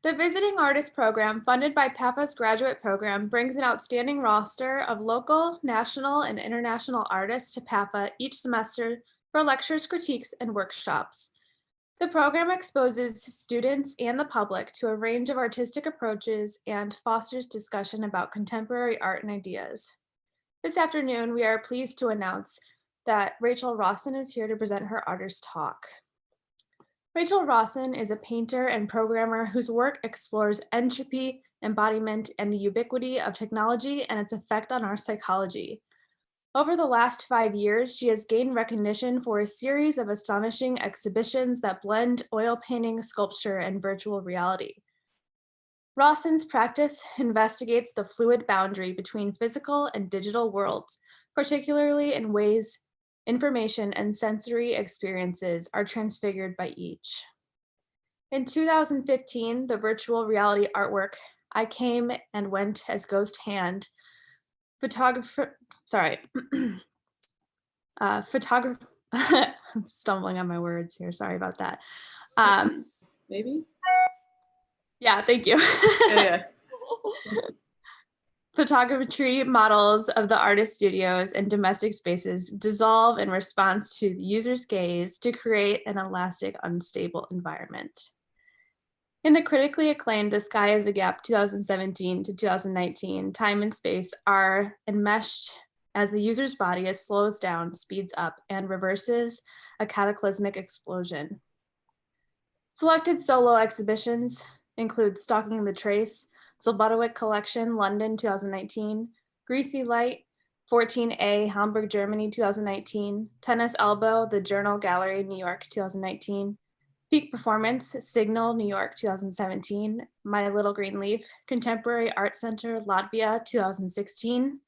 The Visiting Artist Program, funded by PAFA's graduate program, brings an outstanding roster of local, national, and international artists to PAFA each semester for lectures, critiques, and workshops. The program exposes students and the public to a range of artistic approaches and fosters discussion about contemporary art and ideas. This afternoon, we are pleased to announce that Rachel Rossin is here to present her artist talk. Rachel Rossin is a painter and programmer whose work explores entropy, embodiment, and the ubiquity of technology and its effect on our psychology. Over the last 5 years, she has gained recognition for a series of astonishing exhibitions that blend oil painting, sculpture, and virtual reality. Rossin's practice investigates the fluid boundary between physical and digital worlds, particularly in ways information and sensory experiences are transfigured by each. In 2015, the virtual reality artwork, I Came and Went as Ghost Hand, I'm stumbling on my words here, sorry about that. Maybe? Yeah, thank you. Yeah. Photogrammetry models of the artist studios and domestic spaces dissolve in response to the user's gaze to create an elastic, unstable environment. In the critically acclaimed The Sky is a Gap 2017 to 2019, time and space are enmeshed as the user's body slows down, speeds up, and reverses a cataclysmic explosion. Selected solo exhibitions include Stalking the Trace, Zabludowicz Collection, London 2019, Greasy Light, 14A, Hamburg, Germany 2019, Tennis Elbow, The Journal Gallery, New York 2019, Peak Performance, Signal, New York 2017, My Little Green Leaf, Contemporary Art Center, Latvia 2016,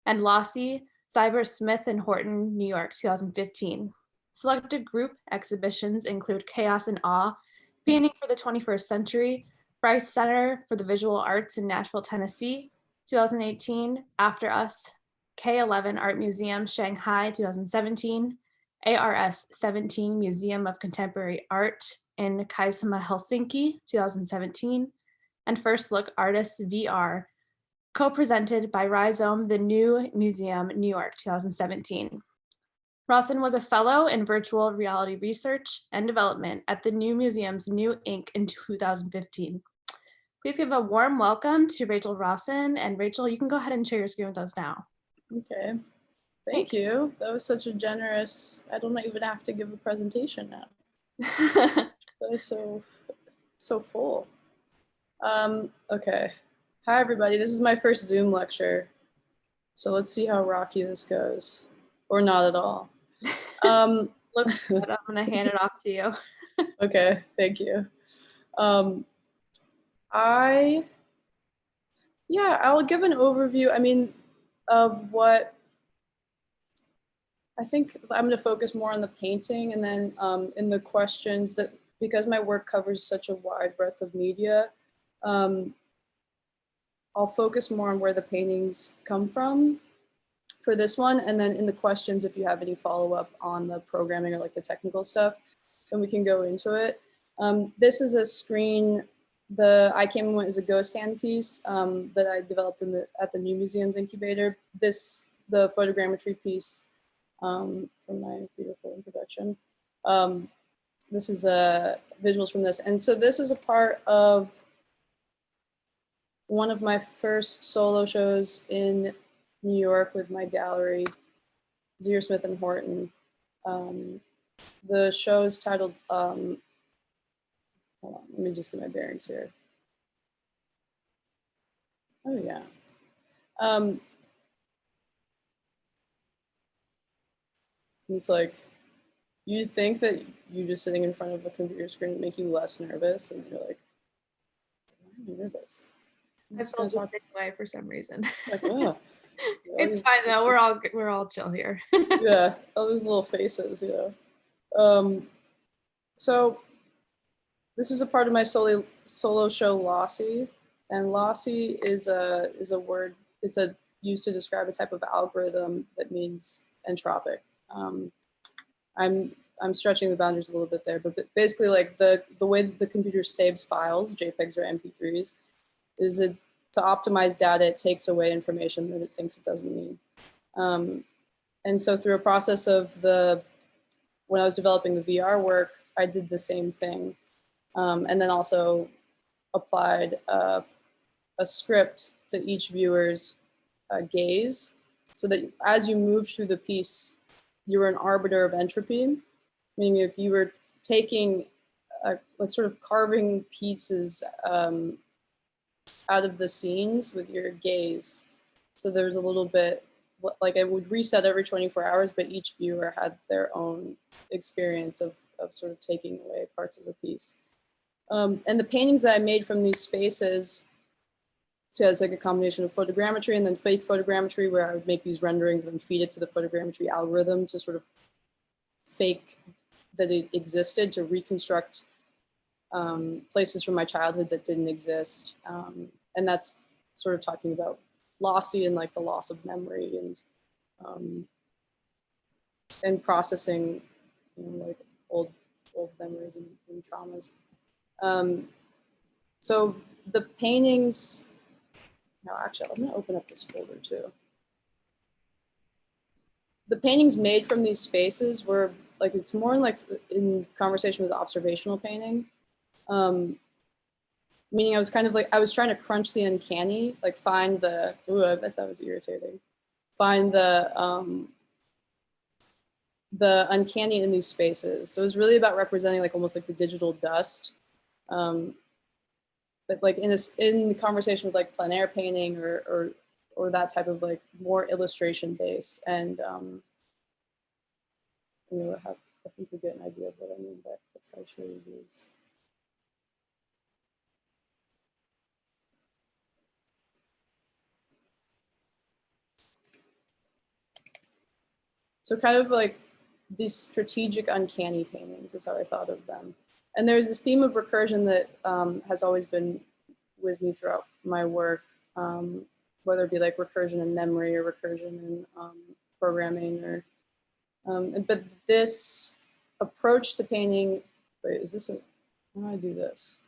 and Lossy, Zieher Smith Horton, New York 2015. Selected group exhibitions include Chaos and Awe, Painting for the 21st Century, Bryce Center for the Visual Arts in Nashville, Tennessee, 2018, After Us, K11 Art Museum, Shanghai, 2017, ARS 17 Museum of Contemporary Art in Kaisama, Helsinki, 2017, and First Look Artists VR, co-presented by Rhizome, the New Museum, New York, 2017. Rossin was a fellow in virtual reality research and development at the New Museum's New Inc. in 2015. Please give a warm welcome to Rachel Rossin. And Rachel, you can go ahead and share your screen with us now. Okay. Thank you. That was such a generous, I don't even have to give a presentation now. That was so full. Okay. Hi, everybody. This is my first Zoom lecture. So let's see how rocky this goes, or not at all. Looks good. I'm gonna hand it off to you. Okay, thank you. I'll give an overview, of what, I think I'm gonna focus more on the painting, and then in the questions, that because my work covers such a wide breadth of media, I'll focus more on where the paintings come from for this one. And then in the questions, if you have any follow-up on the programming or like the technical stuff, then we can go into it. This is a screen, the I Came and Went is a ghost hand piece that I developed at the New Museum's incubator. The photogrammetry piece from my beautiful introduction. This is visuals from this. And so this is a part of one of my first solo shows in New York with my gallery, Zieher Smith Horton. The show is titled, hold on, let me just get my bearings here. Oh yeah. It's like, you think that you just sitting in front of a computer screen would make you less nervous, and you're like, why am I nervous? I felt the same way for some reason. It's like, oh. It's fine though. We're all chill here. Yeah, all these little faces, you know. So this is a part of my solo show, Lossy, and Lossy is a word. It's used to describe a type of algorithm that means entropic. I'm I'm stretching the boundaries a little bit there, but basically like the way that the computer saves files, JPEGs or MP3s, is that to optimize data, it takes away information that it thinks it doesn't need. And so through a process of when I was developing the VR work, I did the same thing. And then also applied a script to each viewer's gaze, so that as you moved through the piece, you were an arbiter of entropy, meaning if you were taking, like sort of carving pieces out of the scenes with your gaze. So there was a little bit, like it would reset every 24 hours, but each viewer had their own experience of sort of taking away parts of the piece. And the paintings that I made from these spaces, so it's like a combination of photogrammetry and then fake photogrammetry, where I would make these renderings and then feed it to the photogrammetry algorithm to sort of fake that it existed, to reconstruct places from my childhood that didn't exist. And that's sort of talking about Lossy and like the loss of memory and processing, you know, like old memories and traumas. So the paintings, no, actually, I'm gonna open up this folder too. The paintings made from these spaces were like, it's more like in conversation with observational painting. Meaning I was kind of like, I was trying to crunch the uncanny, like find the, ooh, I bet that was irritating. Find the uncanny in these spaces. So it was really about representing like almost like the digital dust. But like in the conversation with like plein air painting or that type of like more illustration based. And you know, I think we get an idea of what I mean, but if I show you these. So kind of like these strategic uncanny paintings is how I thought of them. And there's this theme of recursion that has always been with me throughout my work, whether it be like recursion in memory or recursion in programming or, but this approach to painting, wait, is this how do I do this?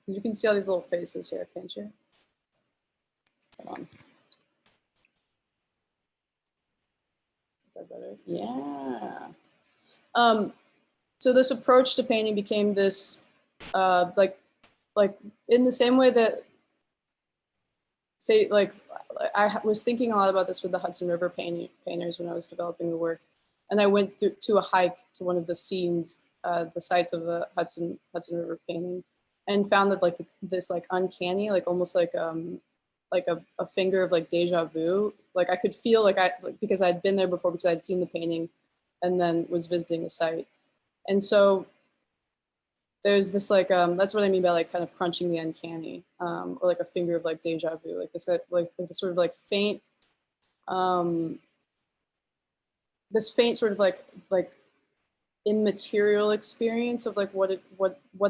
You can see all these little faces here, can't you? Hold on. Is that better? Yeah. So this approach to painting became this, like in the same way that, say, like I was thinking a lot about this with the Hudson River painters when I was developing the work, and I went to a hike to one of the scenes, the sites of the Hudson River painting, and found that like this like uncanny, like almost like a finger of like deja vu. Like I could feel like because I'd been there before because I'd seen the painting, and then was visiting the site. And so there's this like, that's what I mean by like kind of crunching the uncanny, or like a finger of like deja vu, like this sort of like faint, this faint sort of like immaterial experience of like what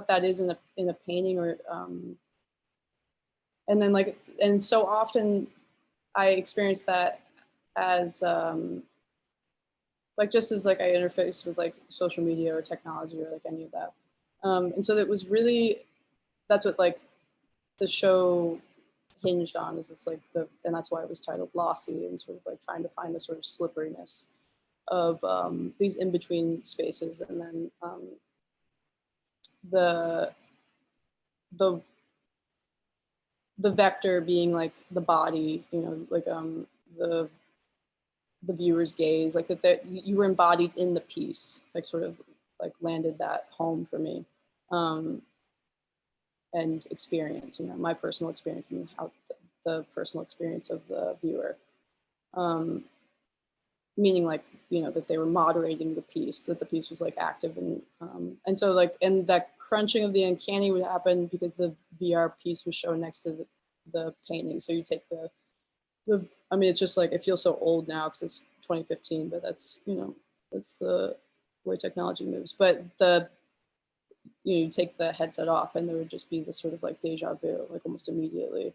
that is in a painting, or and then like, and so often I experience that as like just as like I interface with like social media or technology or like any of that. And so that was really, that's what like the show hinged on, is it's like and that's why it was titled Lossy, and sort of like trying to find the sort of slipperiness of these in-between spaces, and then the vector being like the body, you know, like the viewer's gaze, like that you were embodied in the piece, like sort of like landed that home for me. And experience, you know, my personal experience and how the personal experience of the viewer. Meaning like, you know, that they were moderating the piece, that the piece was like active, and so like, and that crunching of the uncanny would happen because the VR piece was shown next to the painting. So you take the I mean, it's just like, it feels so old now because it's 2015, but that's, you know, that's the way technology moves. But you take the headset off and there would just be this sort of like deja vu, like almost immediately.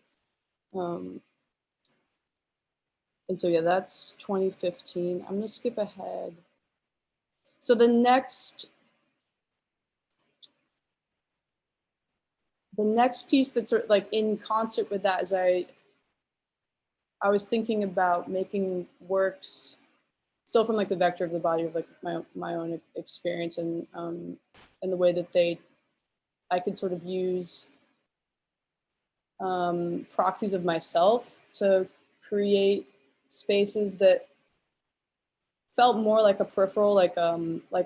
And so, yeah, that's 2015. I'm gonna skip ahead. So the next piece that's sort of like in concert with that is I was thinking about making works still from like the vector of the body of like my own experience, and the way that I could sort of use proxies of myself to create spaces that felt more like a peripheral, like a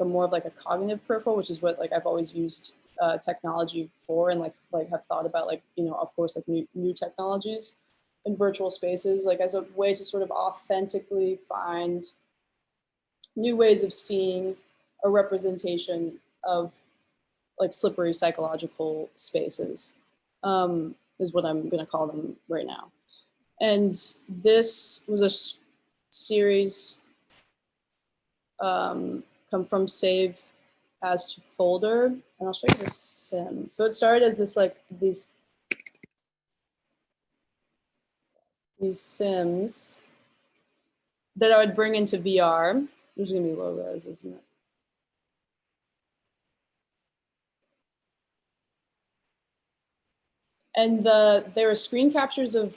more of like a cognitive peripheral, which is what like I've always used technology for, and like have thought about, like, you know, of course, like new technologies in virtual spaces, like as a way to sort of authentically find new ways of seeing a representation of like slippery psychological spaces, is what I'm going to call them right now. And this was a series come from save as to folder, and I'll show you this sim. So it started as this, like these sims that I would bring into VR. This is gonna be low res, isn't it? And there were screen captures of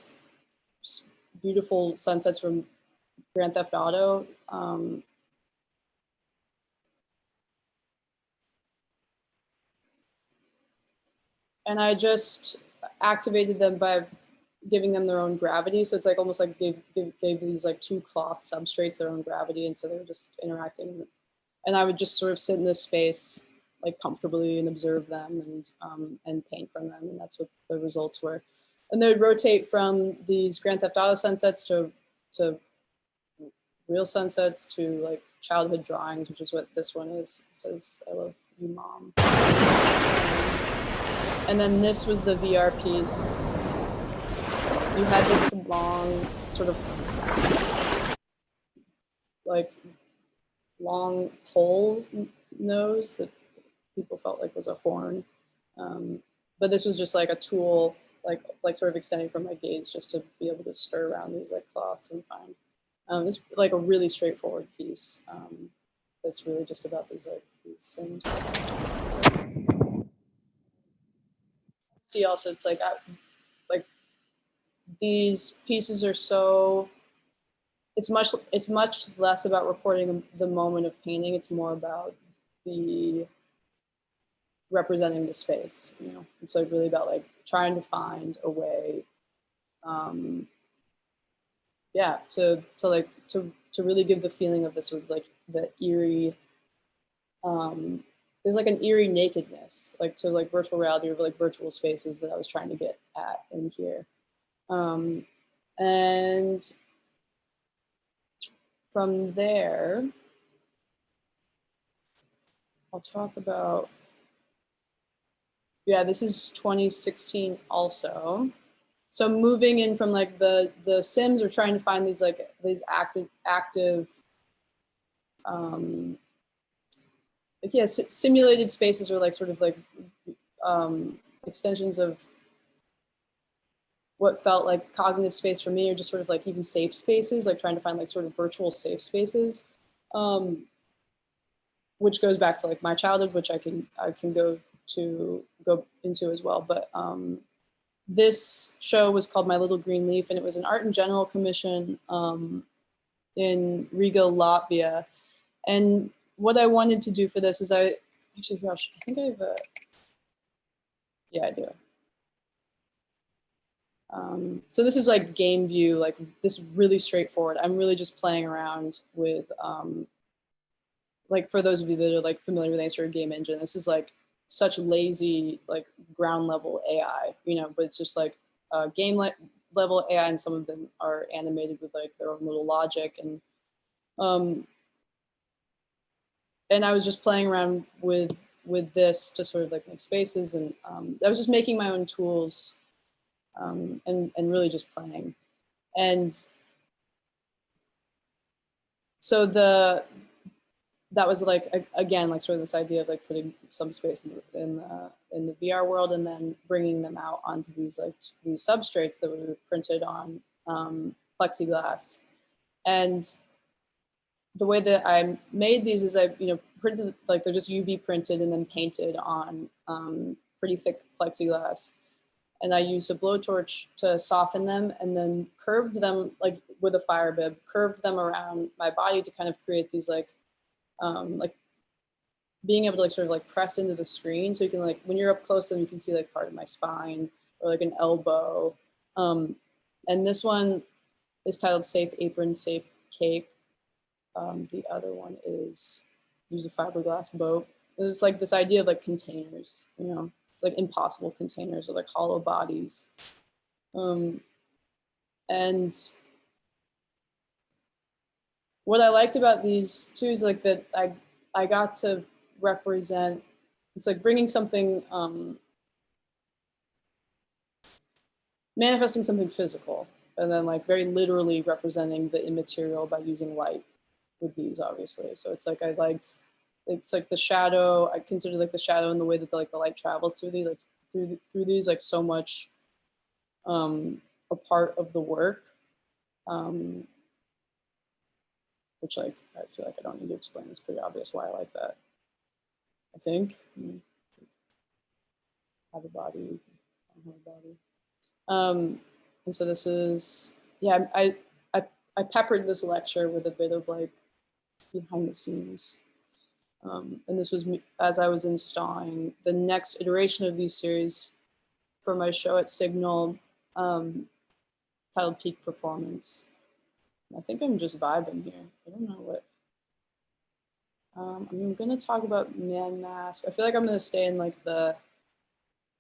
beautiful sunsets from Grand Theft Auto. And I just activated them by giving them their own gravity. So it's like almost like gave these like two cloth substrates their own gravity, and so they were just interacting. And I would just sort of sit in this space like comfortably and observe them, and paint from them, and that's what the results were. And they would rotate from these Grand Theft Auto sunsets to real sunsets to like childhood drawings, which is what this one is. It says, "I love you, Mom." And then this was the VR piece. You had this long, sort of like long pole nose that people felt like was a horn. But this was just like a tool, like sort of extending from my gaze, just to be able to stir around these like cloths and find. It's like a really straightforward piece. That's really just about these sims. See, also it's like these pieces are so. It's much less about recording the moment of painting. It's more about representing the space. You know, it's like really about like trying to find a way, yeah, to really give the feeling of this sort of like the eerie. There's like an eerie nakedness, like to like virtual reality or like virtual spaces that I was trying to get at in here, and from there, I'll talk about. Yeah, this is 2016 also. So moving in from like the sims are trying to find these like these active like, yeah, simulated spaces, or like sort of like extensions of what felt like cognitive space for me, or just sort of like even safe spaces, like trying to find like sort of virtual safe spaces, which goes back to like my childhood, which I can go into as well. But this show was called My Little Green Leaf, and it was an art in general commission in Riga, Latvia. And what I wanted to do for this is actually, gosh, I think I have yeah, I do. So this is like game view, like this really straightforward. I'm really just playing around with, like for those of you that are like familiar with any sort of game engine, this is like such lazy, like ground level AI, you know, but it's just like game level AI, and some of them are animated with like their own little logic. And I was just playing around with this to sort of like make spaces, and I was just making my own tools, and really just playing. And so that was like, again, like sort of this idea of like putting some space in the VR world, and then bringing them out onto these these substrates that were printed on plexiglass. And the way that I made these is I printed, like they're just UV printed and then painted on pretty thick plexiglass. And I used a blowtorch to soften them and then curved them like with a fire bib, curved them around my body to kind of create these like being able to like sort of like press into the screen. So you can like, when you're up close to them, you can see like part of my spine or like an elbow. And this one is titled Safe Apron, Safe Cape. The other one is Use a Fiberglass Boat. It's like this idea of like containers, you know, it's like impossible containers or like hollow bodies. And what I liked about these two is like that I got to represent, it's like bringing something, manifesting something physical, and then like very literally representing the immaterial by using light with these, obviously. So it's like I liked, it's like the shadow, I consider like the shadow and the way that the light travels through these, like through these, like so much a part of the work, which like I feel like I don't need to explain. It's pretty obvious why I like that. I think have a body, have a body. And so this is, yeah, I peppered this lecture with a bit of like behind the scenes. And this was me as I was installing the next iteration of these series for my show at Signal, titled Peak Performance. I think I'm just vibing here. I don't know what. I'm gonna talk about Man Mask. I feel like I'm gonna stay in like the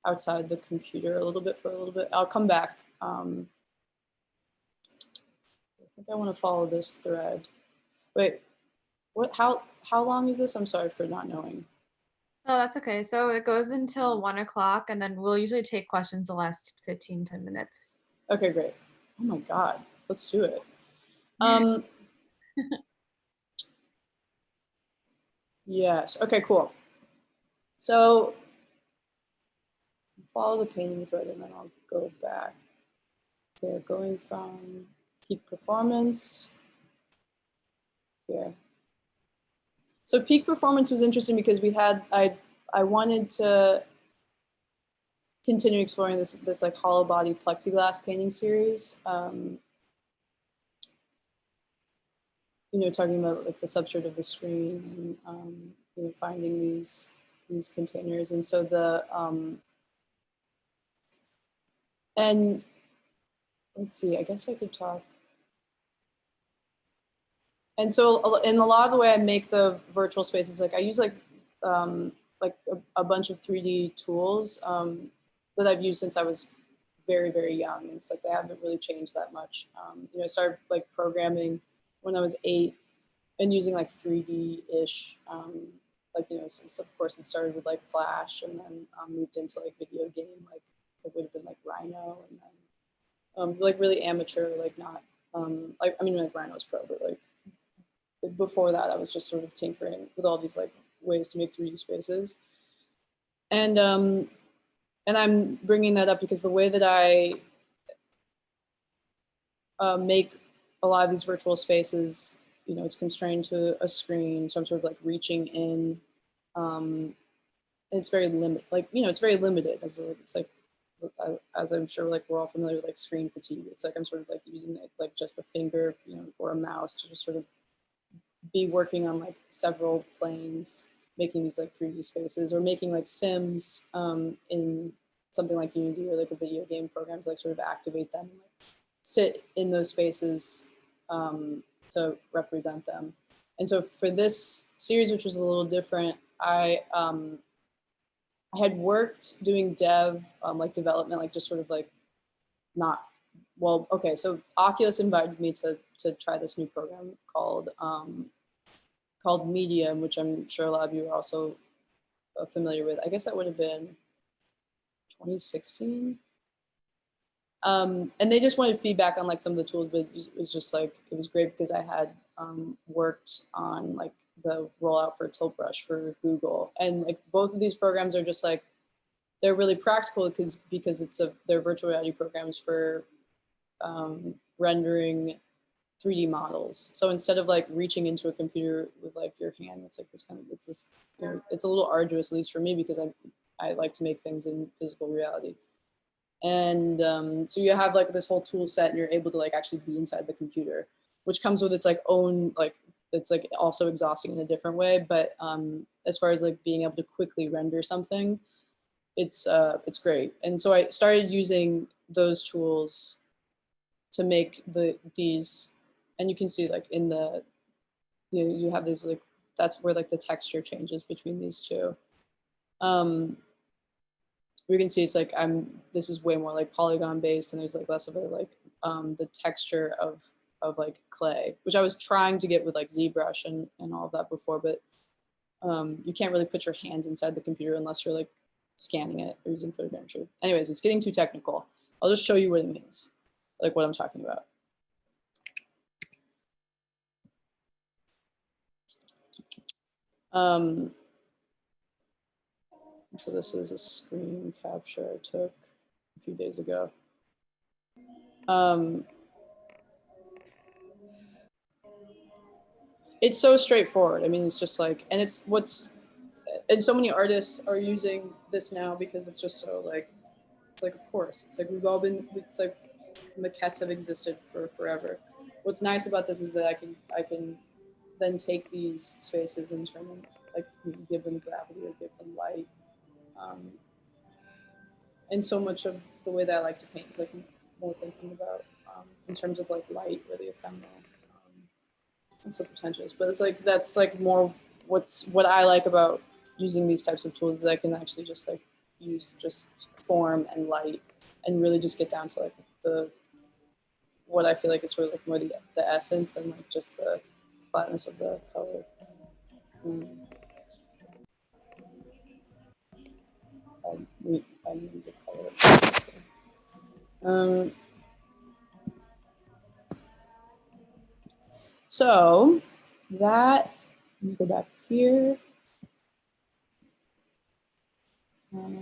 outside the computer a little bit for a little bit. I'll come back. I think I want to follow this thread. Wait, what? How long is this? I'm sorry for not knowing. Oh, that's okay. So it goes until 1 o'clock, and then we'll usually take questions the last 10 minutes. Okay, great. Oh my God, let's do it. Yes, okay, cool. So follow the painting thread and then I'll go back. They're going from peak performance here. So peak performance was interesting because we had, I wanted to continue exploring this like hollow body plexiglass painting series. You know, talking about like the substrate of the screen and you know, finding these containers. And so the, and let's see, I guess I could talk. And so in a lot of the way I make the virtual spaces, like I use like a bunch of 3D tools that I've used since I was very, very young. And it's like they haven't really changed that much. You know, I started like programming when I was 8 and using like 3D-ish. Like, you know, since of course it started with like Flash and then moved into like video game, like it would have been like Rhino and then like really amateur, like not, like, I mean like Rhino's pro, but like before that I was just sort of tinkering with all these like ways to make 3D spaces. And I'm bringing that up because the way that I make a lot of these virtual spaces, you know, it's constrained to a screen, so I'm sort of like reaching in. And it's very limited, like, you know, it's very limited. It's like, as I'm sure like we're all familiar with like screen fatigue. It's like I'm sort of like using like just a finger, you know, or a mouse to just sort of be working on like several planes, making these like 3D spaces, or making like sims in something like Unity or like a video game program to like sort of activate them, and, like, sit in those spaces to represent them. And so for this series, which was a little different, I had worked doing dev, like development, like just sort of like not, well, okay, so Oculus invited me to try this new program called Medium, which I'm sure a lot of you are also familiar with. I guess that would have been 2016. And they just wanted feedback on like some of the tools, but it was just like, it was great because I had worked on like the rollout for Tilt Brush for Google. And like both of these programs are just like, they're really practical because they're virtual reality programs for rendering 3D models. So instead of like reaching into a computer with like your hand, it's like this kind of, it's this, you know, it's a little arduous, at least for me, because I like to make things in physical reality. And so you have like this whole tool set and you're able to like actually be inside the computer, which comes with its like own, like, it's like also exhausting in a different way. But as far as like being able to quickly render something, it's great. And so I started using those tools to make these, and you can see like in the, you have these like, that's where like the texture changes between these two. We can see it's like this is way more like polygon based, and there's like less of a like the texture of like clay, which I was trying to get with like ZBrush and all of that before, but you can't really put your hands inside the computer unless you're like scanning it or using photogrammetry. Anyways, it's getting too technical. I'll just show you what it means, like what I'm talking about. So this is a screen capture I took a few days ago. It's so straightforward. I mean, it's just like, and it's and so many artists are using this now because it's just so like, it's like, of course, it's like we've all been, it's like maquettes have existed for forever. What's nice about this is that I can then take these spaces and turn them, like, give them gravity or give them light. And so much of the way that I like to paint is like more thinking about in terms of like light, really ephemeral, and so pretentious. But it's like that's like more what I like about using these types of tools, is that I can actually just like use just form and light and really just get down to like the what I feel like is sort of like more the essence than like just the flatness of the color. I use a color. So that, let me go back here.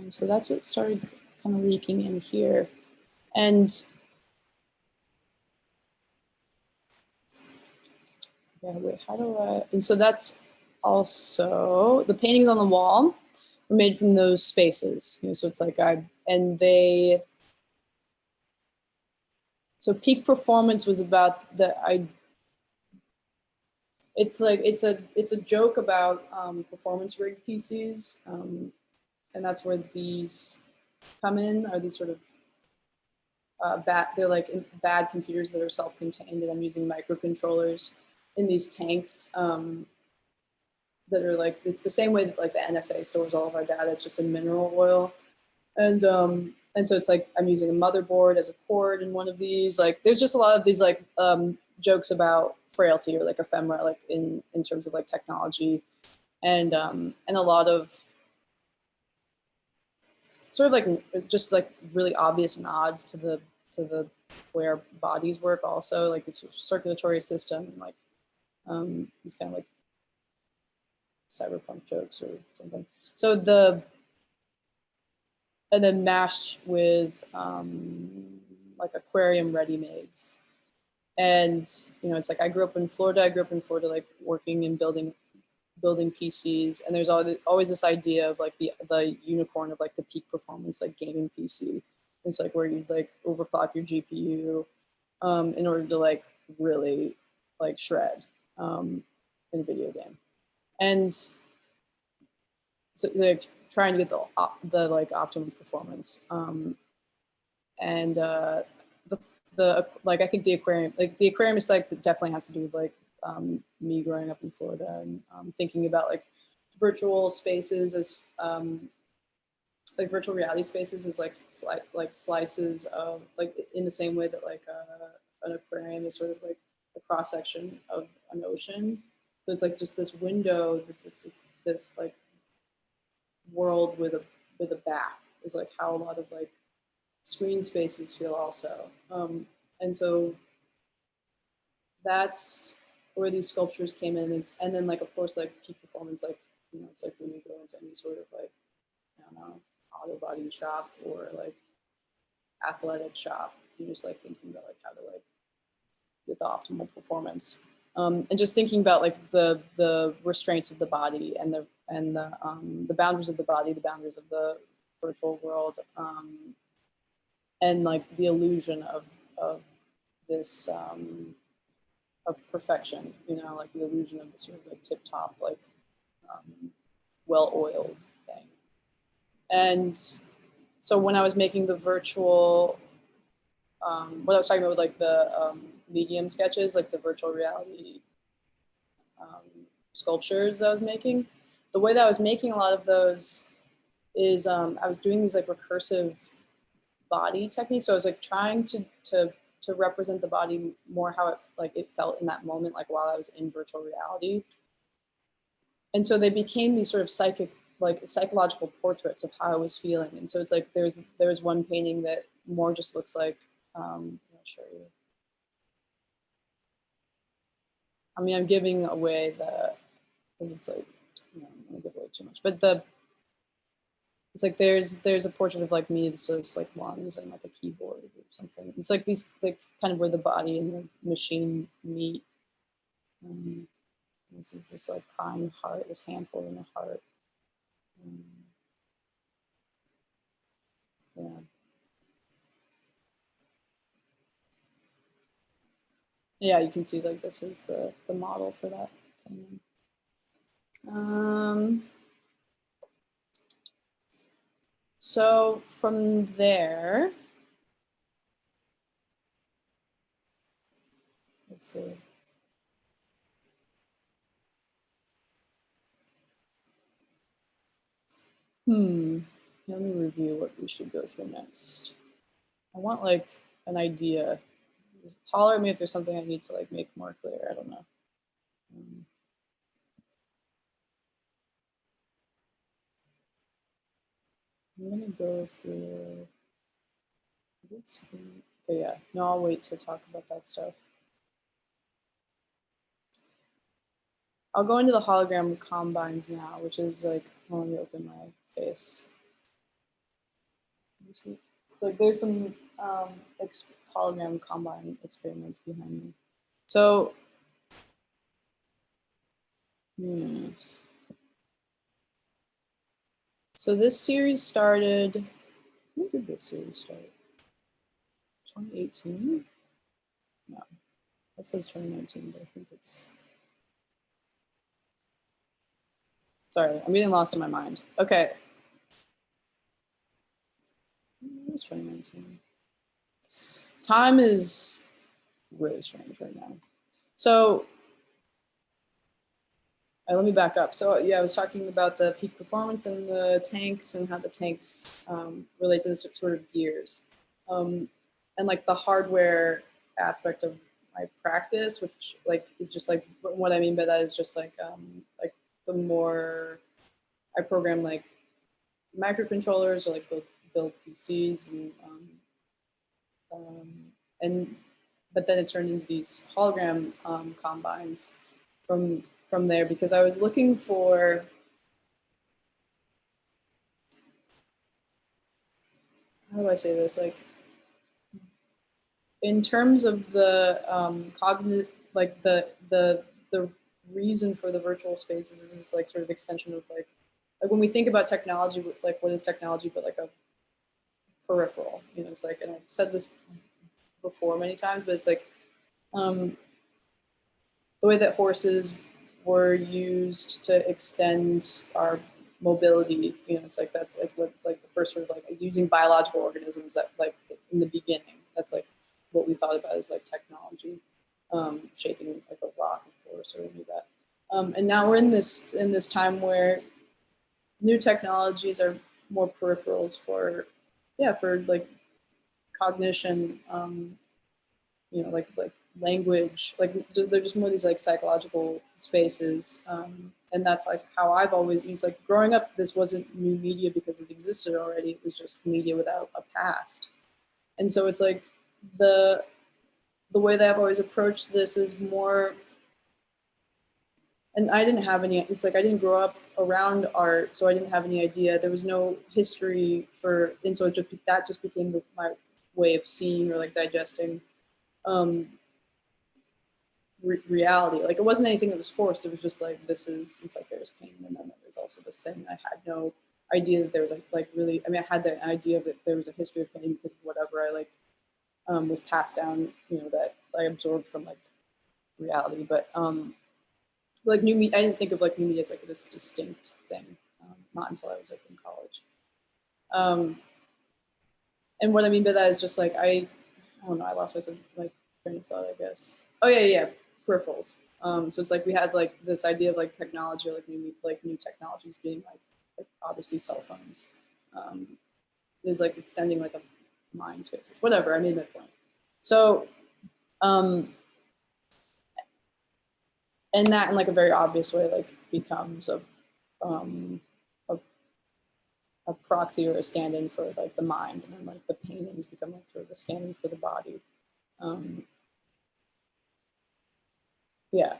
So that's what started kind of leaking in here. And yeah, wait, how do I, and so that's also, the paintings on the wall were made from those spaces. You know, so it's like so peak performance was about it's like, it's a joke about performance rig PCs. And that's where these come in, are these sort of they're like bad computers that are self-contained, and I'm using microcontrollers in these tanks that are like, it's the same way that like the NSA stores all of our data. It's just in mineral oil. And so it's like I'm using a motherboard as a cord in one of these. Like there's just a lot of these like jokes about frailty or like ephemera, like in terms of like technology, and a lot of sort of like just like really obvious nods to the way our bodies work, also like this circulatory system, like these kind of like cyberpunk jokes or something. So and then mashed with like aquarium ready-mades. And you know, it's like I grew up in Florida like working and building PCs, and there's always this idea of like the unicorn of like the peak performance like gaming PC. It's like where you'd like overclock your GPU in order to like really like shred in a video game. And so like trying to get the like optimum performance. And the like I think the aquarium is like definitely has to do with like me growing up in Florida and thinking about like virtual spaces as like virtual reality spaces is like slices of like in the same way that like an aquarium is sort of like a cross section of an ocean. There's like just this window, this like world with a back is like how a lot of like screen spaces feel also. And so that's where these sculptures came in. And then like, of course, like peak performance, like, you know, it's like when you go into any sort of like, I don't know, auto body shop or like athletic shop, you're just like thinking about like how to like get the optimal performance. And just thinking about like the restraints of the body and the boundaries of the body, the boundaries of the virtual world, and like the illusion of this of perfection, you know, like the illusion of this sort of like tip top, like well-oiled thing. And so when I was making the virtual, what I was talking about with like the medium sketches, like the virtual reality sculptures that I was making, the way that I was making a lot of those is I was doing these like recursive body techniques. So I was like trying to represent the body more how it felt in that moment, like while I was in virtual reality. And so they became these sort of psychological portraits of how I was feeling. And so it's like there's one painting that more just looks like, I'll show you. I mean, I'm giving away because it's like, you know, I'm gonna give away too much. But it's like there's a portrait of like me that's just like lungs and like a keyboard or something. It's like these like kind of where the body and the machine meet. This is this like crying heart, this hand holding the heart. Yeah. Yeah, you can see like this is the model for that. So from there, let's see. Let me review what we should go through next. I want like an idea. Holler at me if there's something I need to like make more clear. I don't know. I'm gonna go through this. Okay, yeah. No, I'll wait to talk about that stuff. I'll go into the hologram combines now, which is like, let me open my face. So there's some hologram combine experiments behind me. So, yes. So this series started, when did this series start? 2018? No, that says 2019, but I think it's, sorry, I'm getting lost in my mind. Okay. It was 2019. Time is really strange right now. So, let me back up. So yeah, I was talking about the peak performance and the tanks and how the tanks relate to this sort of gears. And like the hardware aspect of my practice, which like is just like, what I mean by that is just like the more I program like microcontrollers or like build PCs and but then it turned into these hologram combines from there, because I was looking for, how do I say this, like in terms of the cognitive, like the reason for the virtual spaces is this like sort of extension of like when we think about technology, like what is technology but like a peripheral, you know, it's like, and I've said this before many times, but it's like the way that horses were used to extend our mobility, you know, it's like that's like what like the first sort of like using biological organisms that like in the beginning, that's like what we thought about as like technology, shaping like a rock, of course, or any of that. And now we're in this time where new technologies are more peripherals for, yeah, for like cognition, you know, like language, like they're just more these like psychological spaces, and that's like how I've always used, like growing up, this wasn't new media because it existed already, it was just media without a past. And so it's like the way that I've always approached this is more, and I didn't have any, it's like I didn't grow up around art, so I didn't have any idea, there was no history for, and so that just became my way of seeing or like digesting reality. Like it wasn't anything that was forced. It was just like, it's like there's pain, and then there's also this thing. I had no idea that there was like really, I mean, I had the idea that there was a history of pain because of whatever I like was passed down, you know, that I absorbed from like reality. But like new media, I didn't think of like new media as like this distinct thing, not until I was like in college. And what I mean by that is just like I don't know, I lost my like train of thought, I guess. Oh yeah, peripherals. So it's like we had like this idea of like technology, or like new technologies being like obviously cell phones. Is like extending like a mind spaces, whatever. I made my point. So, and that in like a very obvious way, like becomes a proxy or a stand-in for like the mind, and then like the paintings become like sort of a stand-in for the body. Yeah.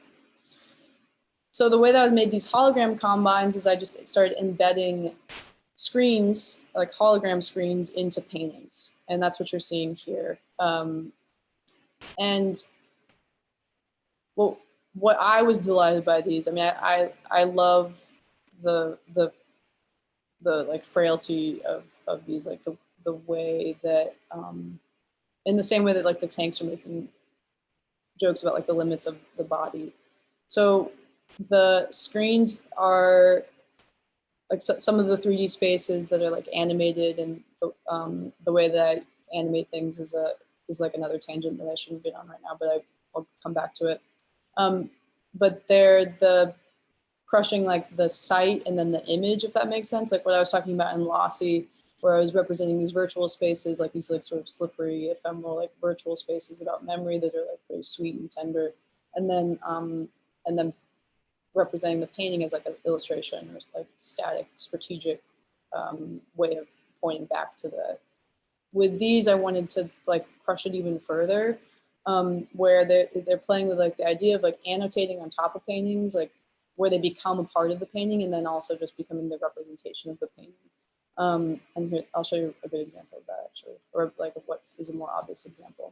So the way that I made these hologram combines is I just started embedding screens, like hologram screens, into paintings, and that's what you're seeing here. And well, what I was delighted by these, I mean, I love the like frailty of these, like the way that in the same way that like the tanks are making jokes about like the limits of the body. So the screens are like some of the 3D spaces that are like animated, and the way that I animate things is like another tangent that I shouldn't get on right now, but I'll come back to it. But they're the crushing like the sight and then the image, if that makes sense. Like what I was talking about in Lossy, where I was representing these virtual spaces, like these like sort of slippery, ephemeral, like virtual spaces about memory that are like very sweet and tender, and then representing the painting as like an illustration or like static, strategic way of pointing back to the. With these, I wanted to like crush it even further, where they're playing with like the idea of like annotating on top of paintings, like where they become a part of the painting, and then also just becoming the representation of the painting. And here, I'll show you a good example of that actually, or like what is a more obvious example.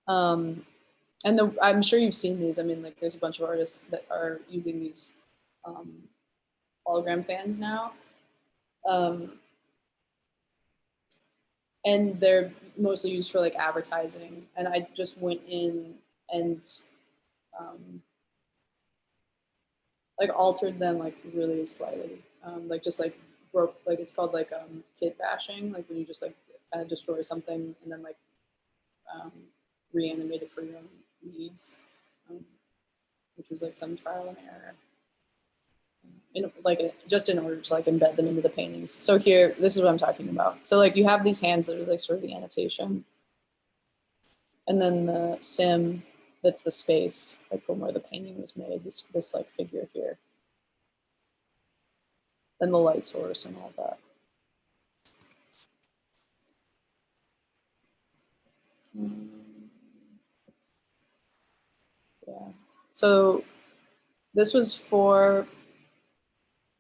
And I'm sure you've seen these. I mean, like there's a bunch of artists that are using these hologram fans now. And they're mostly used for like advertising. And I just went in and like altered them like really slightly. Like just like broke, like it's called like kit bashing, like when you just like kind of destroy something and then like reanimate it for your own needs, which was like some trial and error. Just in order to like embed them into the paintings. So here, this is what I'm talking about. So like you have these hands that are like sort of the annotation, and then the sim that's the space, like from where the painting was made. This like figure here, then the light source and all that. Yeah. So this was for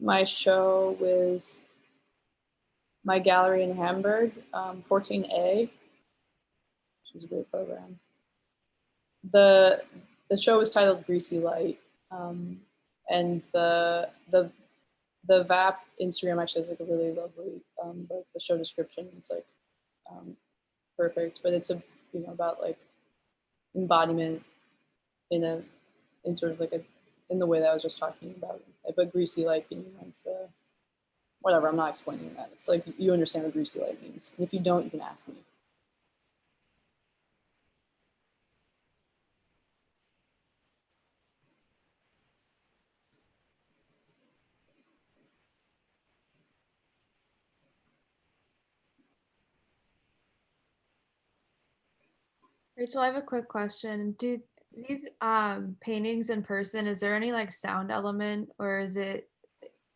my show with my gallery in Hamburg, 14A, which was a great program. The show was titled Greasy Light, and the VAP Instagram actually has like a really lovely like the show description. It's like perfect, but it's about like embodiment in sort of like in the way that I was just talking about. But greasy light being like the whatever. I'm not explaining that. It's like you understand what greasy light means, and if you don't, you can ask me. Rachel, I have a quick question. Do these paintings in person, is there any like sound element, or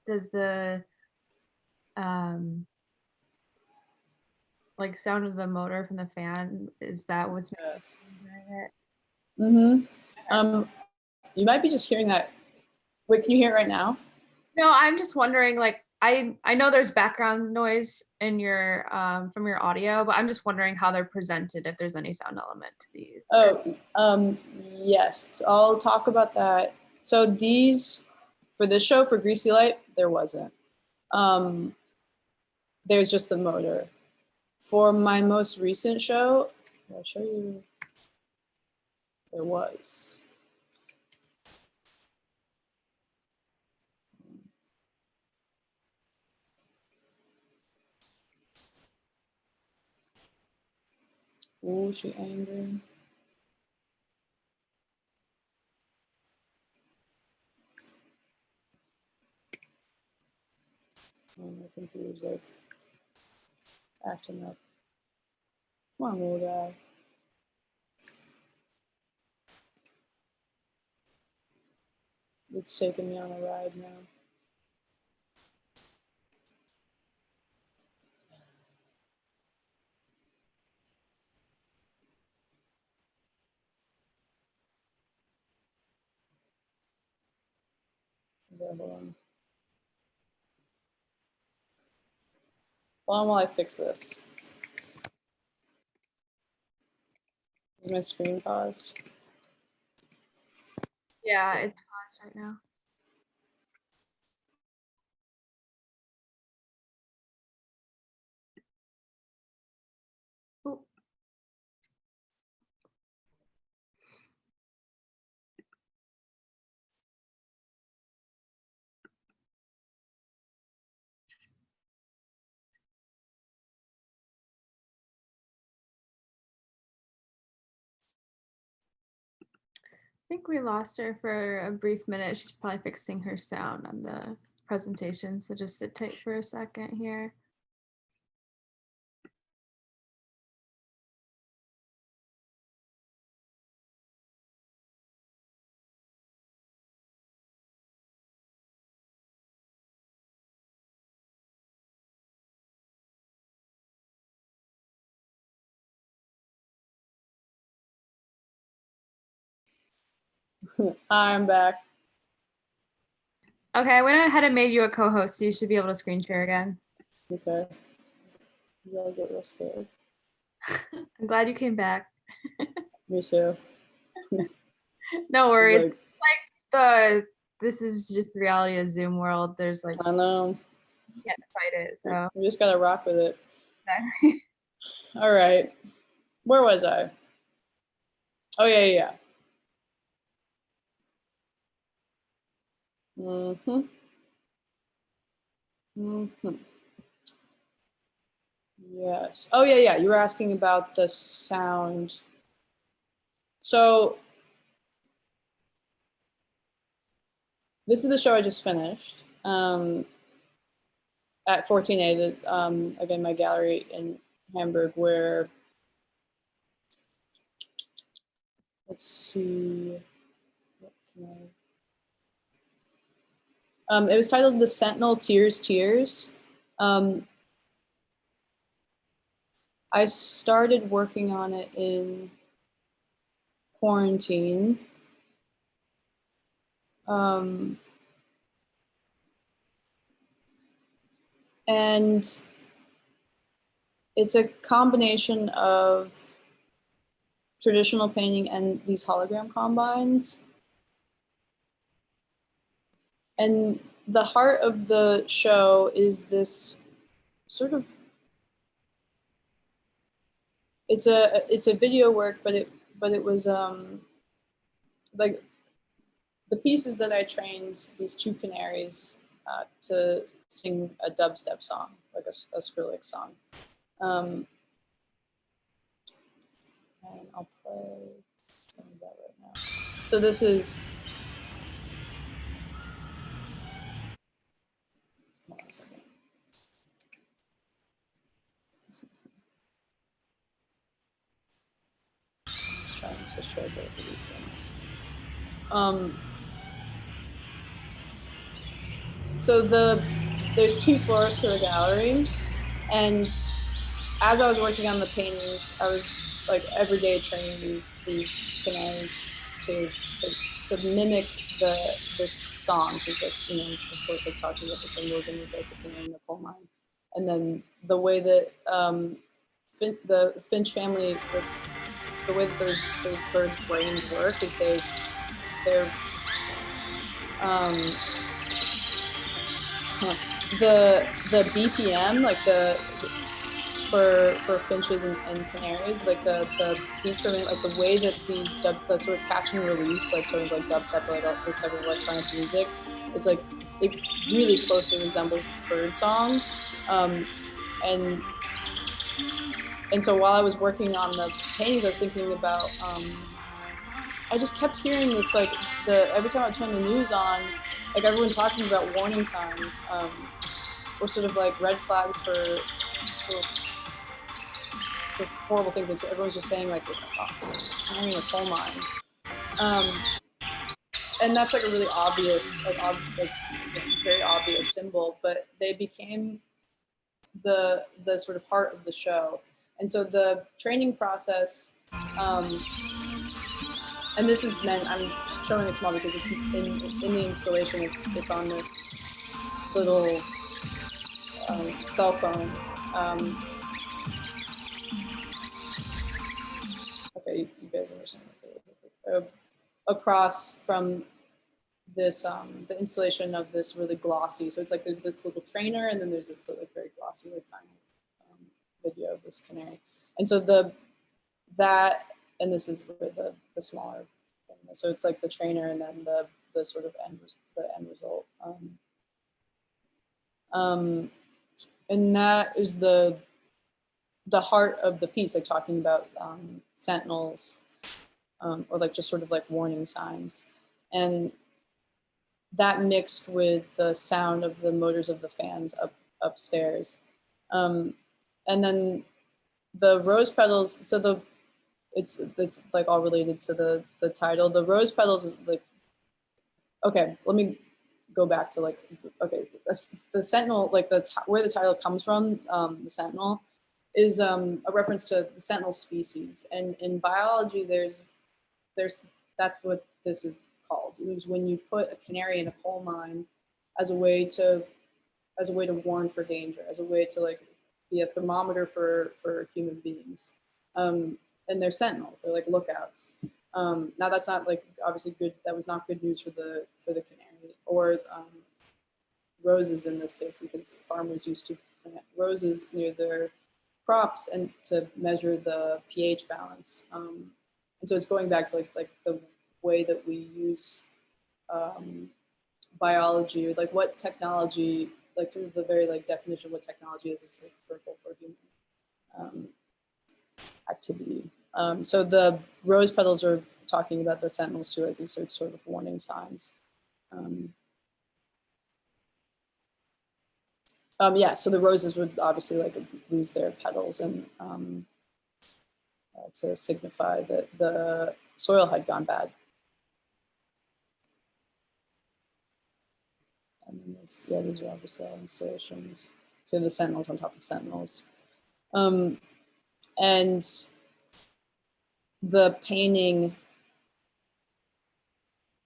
does the like sound of the motor from the fan, is that what's Yes. making it? You might be just hearing that. Wait, can you hear it right now? No, I'm just wondering, like, I know there's background noise in your from your audio, but I'm just wondering how they're presented, if there's any sound element to these. Oh, yes. So I'll talk about that. So these, for this show, for Greasy Light, there wasn't. There's just the motor. For my most recent show, I'll show you, there was. Ooh, she angry. Oh, my computer's like acting up. Come on, little guy. It's taking me on a ride now. Okay, hold on. Hold on while I fix this. Is my screen paused? Yeah, it's paused right now. Ooh. I think we lost her for a brief minute. She's probably fixing her sound on the presentation, so just sit tight for a second here. I'm back. Okay, I went ahead and made you a co-host, so you should be able to screen share again. Okay. You gotta get real scared. I'm glad you came back. Me too. No worries. Like, this is just the reality of Zoom world. There's like, I know. you can't fight it. So We just gotta rock with it. All right. Where was I? Oh yeah. Yes. Oh yeah. You were asking about the sound. So this is the show I just finished. At 14A, again, my gallery in Hamburg, where, let's see, what can it was titled The Sentinel Tears. I started working on it in quarantine. And it's a combination of traditional painting and these hologram combines. And the heart of the show is this sort of, it's a video work, but it was like the pieces that I trained these two canaries to sing a dubstep song, like a Skrillex song. And I'll play some of that right now. So this is, hold on a second. I'm just trying to show both of these things. So there's two floors to the gallery, and as I was working on the paintings, I was like every day training these canaries to to mimic this song. So it's like, you know, of course, like talking about the symbolism of like the canary in the coal mine, and then the way that the finch family, the way that those birds' brains work is they're the BPM, like for finches and canaries, like the beats per minute, like the way that the sort of catch and release, like sort of like dubstep, like this type of electronic music, it's like it really closely resembles bird song, and so while I was working on the paintings, I was thinking about I just kept hearing this, like every time I turned the news on, like everyone talking about warning signs, or sort of like red flags for horrible things. Like, so everyone's just saying like, canary in a coal mine, and that's like a really obvious, like very obvious symbol. But they became the sort of heart of the show, and so the training process. And this is meant, I'm showing it small because it's in the installation, it's on this little cell phone. Okay, you guys understand what across from this, the installation of this really glossy, so it's like there's this little trainer and then there's this like very glossy like final video of this canary. And so and this is where the smaller thing is. So it's like the trainer and then the sort of end result. And that is the heart of the piece, like talking about sentinels, or like just sort of like warning signs. And that mixed with the sound of the motors of the fans upstairs. And then the rose petals, so it's like all related to the title. The rose petals is like, okay, let me go back to like, okay, the sentinel, like where the title comes from, the sentinel, is a reference to the sentinel species. And in biology, there's that's what this is called. It was when you put a canary in a coal mine as a way to warn for danger, as a way to like be a thermometer for human beings. And they're sentinels. They're like lookouts. Now that's not like obviously good. That was not good news for the canary or roses in this case, because farmers used to plant roses near their crops and to measure the pH balance. And so it's going back to like the way that we use biology, or like what technology, like sort of the very like definition of what technology is like fruitful for human activity. So the rose petals are talking about the sentinels too, as these sort of warning signs. Yeah, so the roses would obviously like lose their petals and to signify that the soil had gone bad. And then these are obviously all installations. So the sentinels on top of sentinels. And the painting,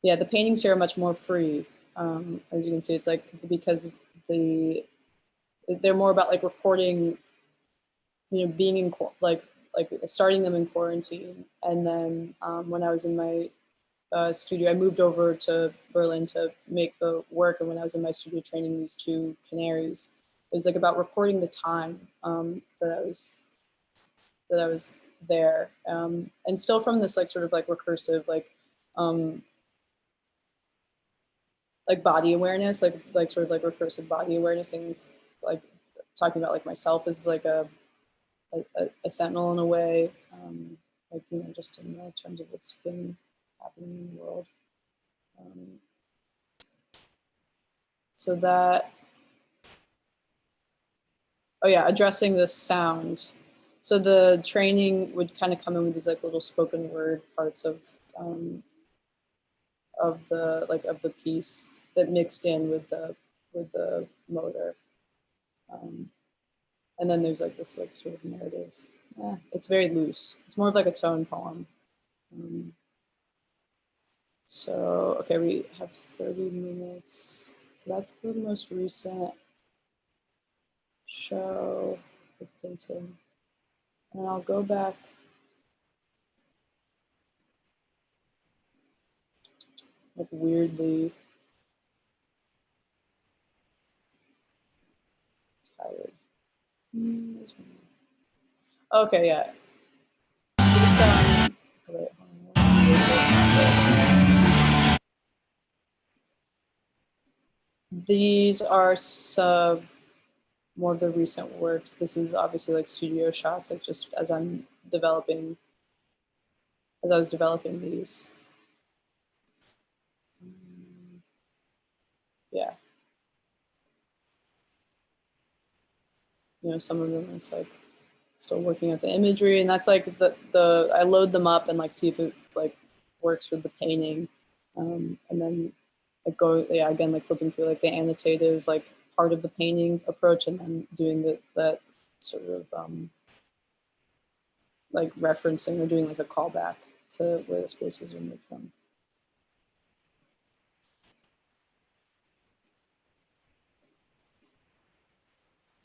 the paintings here are much more free. As you can see, it's like, because they're more about like recording, you know, being in like starting them in quarantine. And then when I was in my studio, I moved over to Berlin to make the work. And when I was in my studio training these two canaries, it was like about recording the time that I was there, and still from this like sort of like recursive like body awareness, like sort of like recursive body awareness things, like talking about like myself as like a sentinel in a way, like, you know, just in terms of what's been happening in the world. So that, oh yeah, addressing this sound. So the training would kind of come in with these like little spoken word parts of the piece that mixed in with the motor. And then there's like this like sort of narrative. It's very loose. It's more of like a tone poem. So, okay, we have 30 minutes. So that's the most recent show with painting. And I'll go back. Like weirdly tired. Okay, yeah. Wait, hold on. These are more of the recent works. This is obviously like studio shots, like just as I was developing these. Yeah. You know, some of them is like still working at the imagery, and that's like the I load them up and like see if it like works with the painting, and then like again like flipping through like the annotative like part of the painting approach, and then doing that sort of like referencing or doing like a callback to where the spaces are moved from.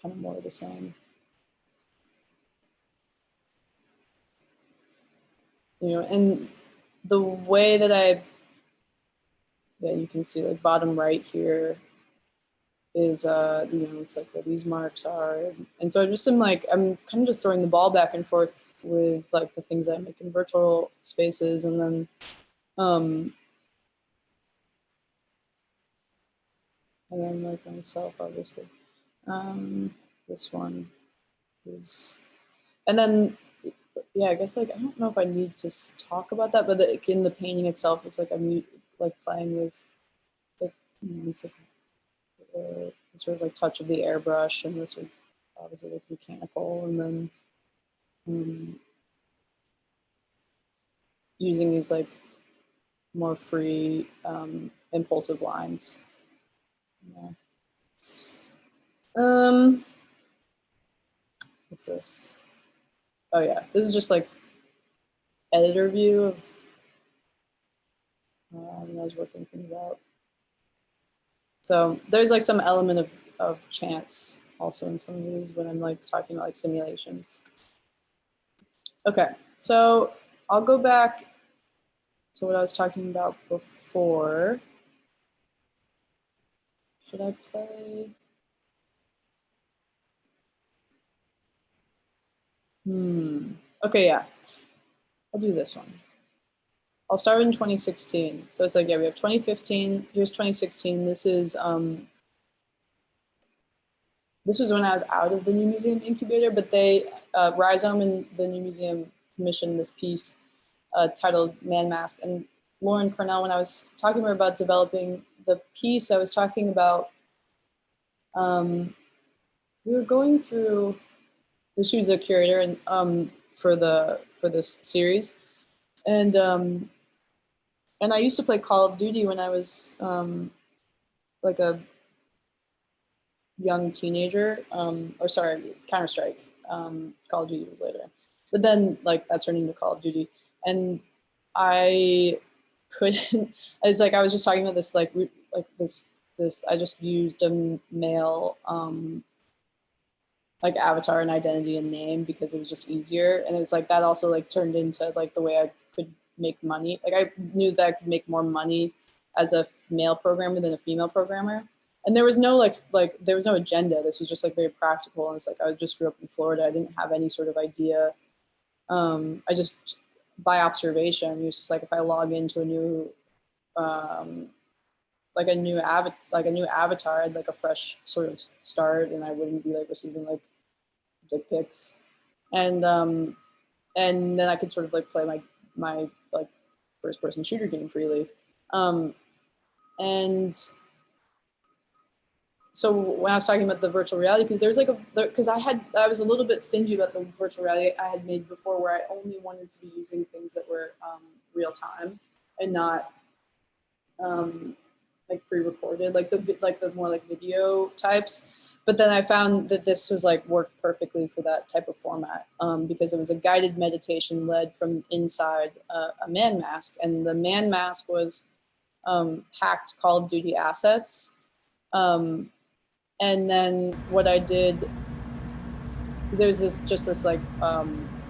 Kind of more of the same. You know, and the way that you can see like bottom right here is, you know, it's like where these marks are. And so I'm kind of just throwing the ball back and forth with like the things I make in virtual spaces, and then, like myself, obviously. This one is, and then, yeah, I guess like, I don't know if I need to talk about that, but in the painting itself, it's like I'm like playing with like music, sort of like touch of the airbrush, and this would obviously like mechanical, and then using these like more free impulsive lines. Yeah. What's this? Oh yeah, this is just like editor view of when I was working things out. So there's like some element of chance also in some of these when I'm like talking about like simulations. Okay, so I'll go back to what I was talking about before. Should I play? Okay, yeah. I'll do this one. I'll start in 2016. So it's like, yeah, we have 2015, here's 2016. This was when I was out of the New Museum incubator, but Rhizome and the New Museum commissioned this piece titled Man Mask. And Lauren Cornell, when I was talking to her about developing the piece, I was talking about, we were going through, she was the curator and for this series. And I used to play Call of Duty when I was like a young teenager, or sorry, Counter-Strike. Call of Duty was later. But then like that turned into Call of Duty. And I couldn't, I was just talking about this, I just used a male like avatar and identity and name because it was just easier. And it was like, that also like turned into like the way I could make money. Like I knew that I could make more money as a male programmer than a female programmer. And there was no there was no agenda. This was just like very practical. And it's like, I just grew up in Florida. I didn't have any sort of idea. I just, by observation, it was just like, if I log into a new, a new avatar, I'd like a fresh sort of start, and I wouldn't be like receiving like dick pics. And then I could sort of like play my like first person shooter game freely. And so when I was talking about the virtual reality piece, there's like because I was a little bit stingy about the virtual reality I had made before, where I only wanted to be using things that were real time and not like pre-recorded, like the more like video types. But then I found that this was like worked perfectly for that type of format, because it was a guided meditation led from inside a man mask, and the man mask was hacked Call of Duty assets. And then what I did, there's this like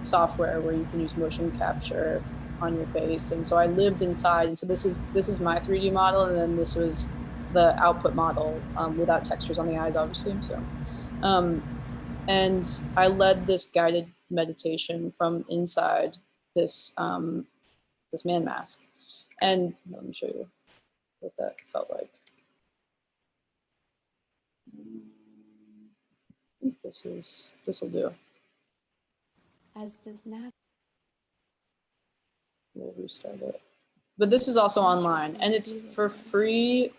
software where you can use motion capture on your face, and so I lived inside. And so this is my 3D model, and then this was the output model without textures on the eyes, obviously. So, and I led this guided meditation from inside this this man mask. And let me show you what that felt like. I think this will do. As does not. We'll restart it. But this is also online, and it's for free.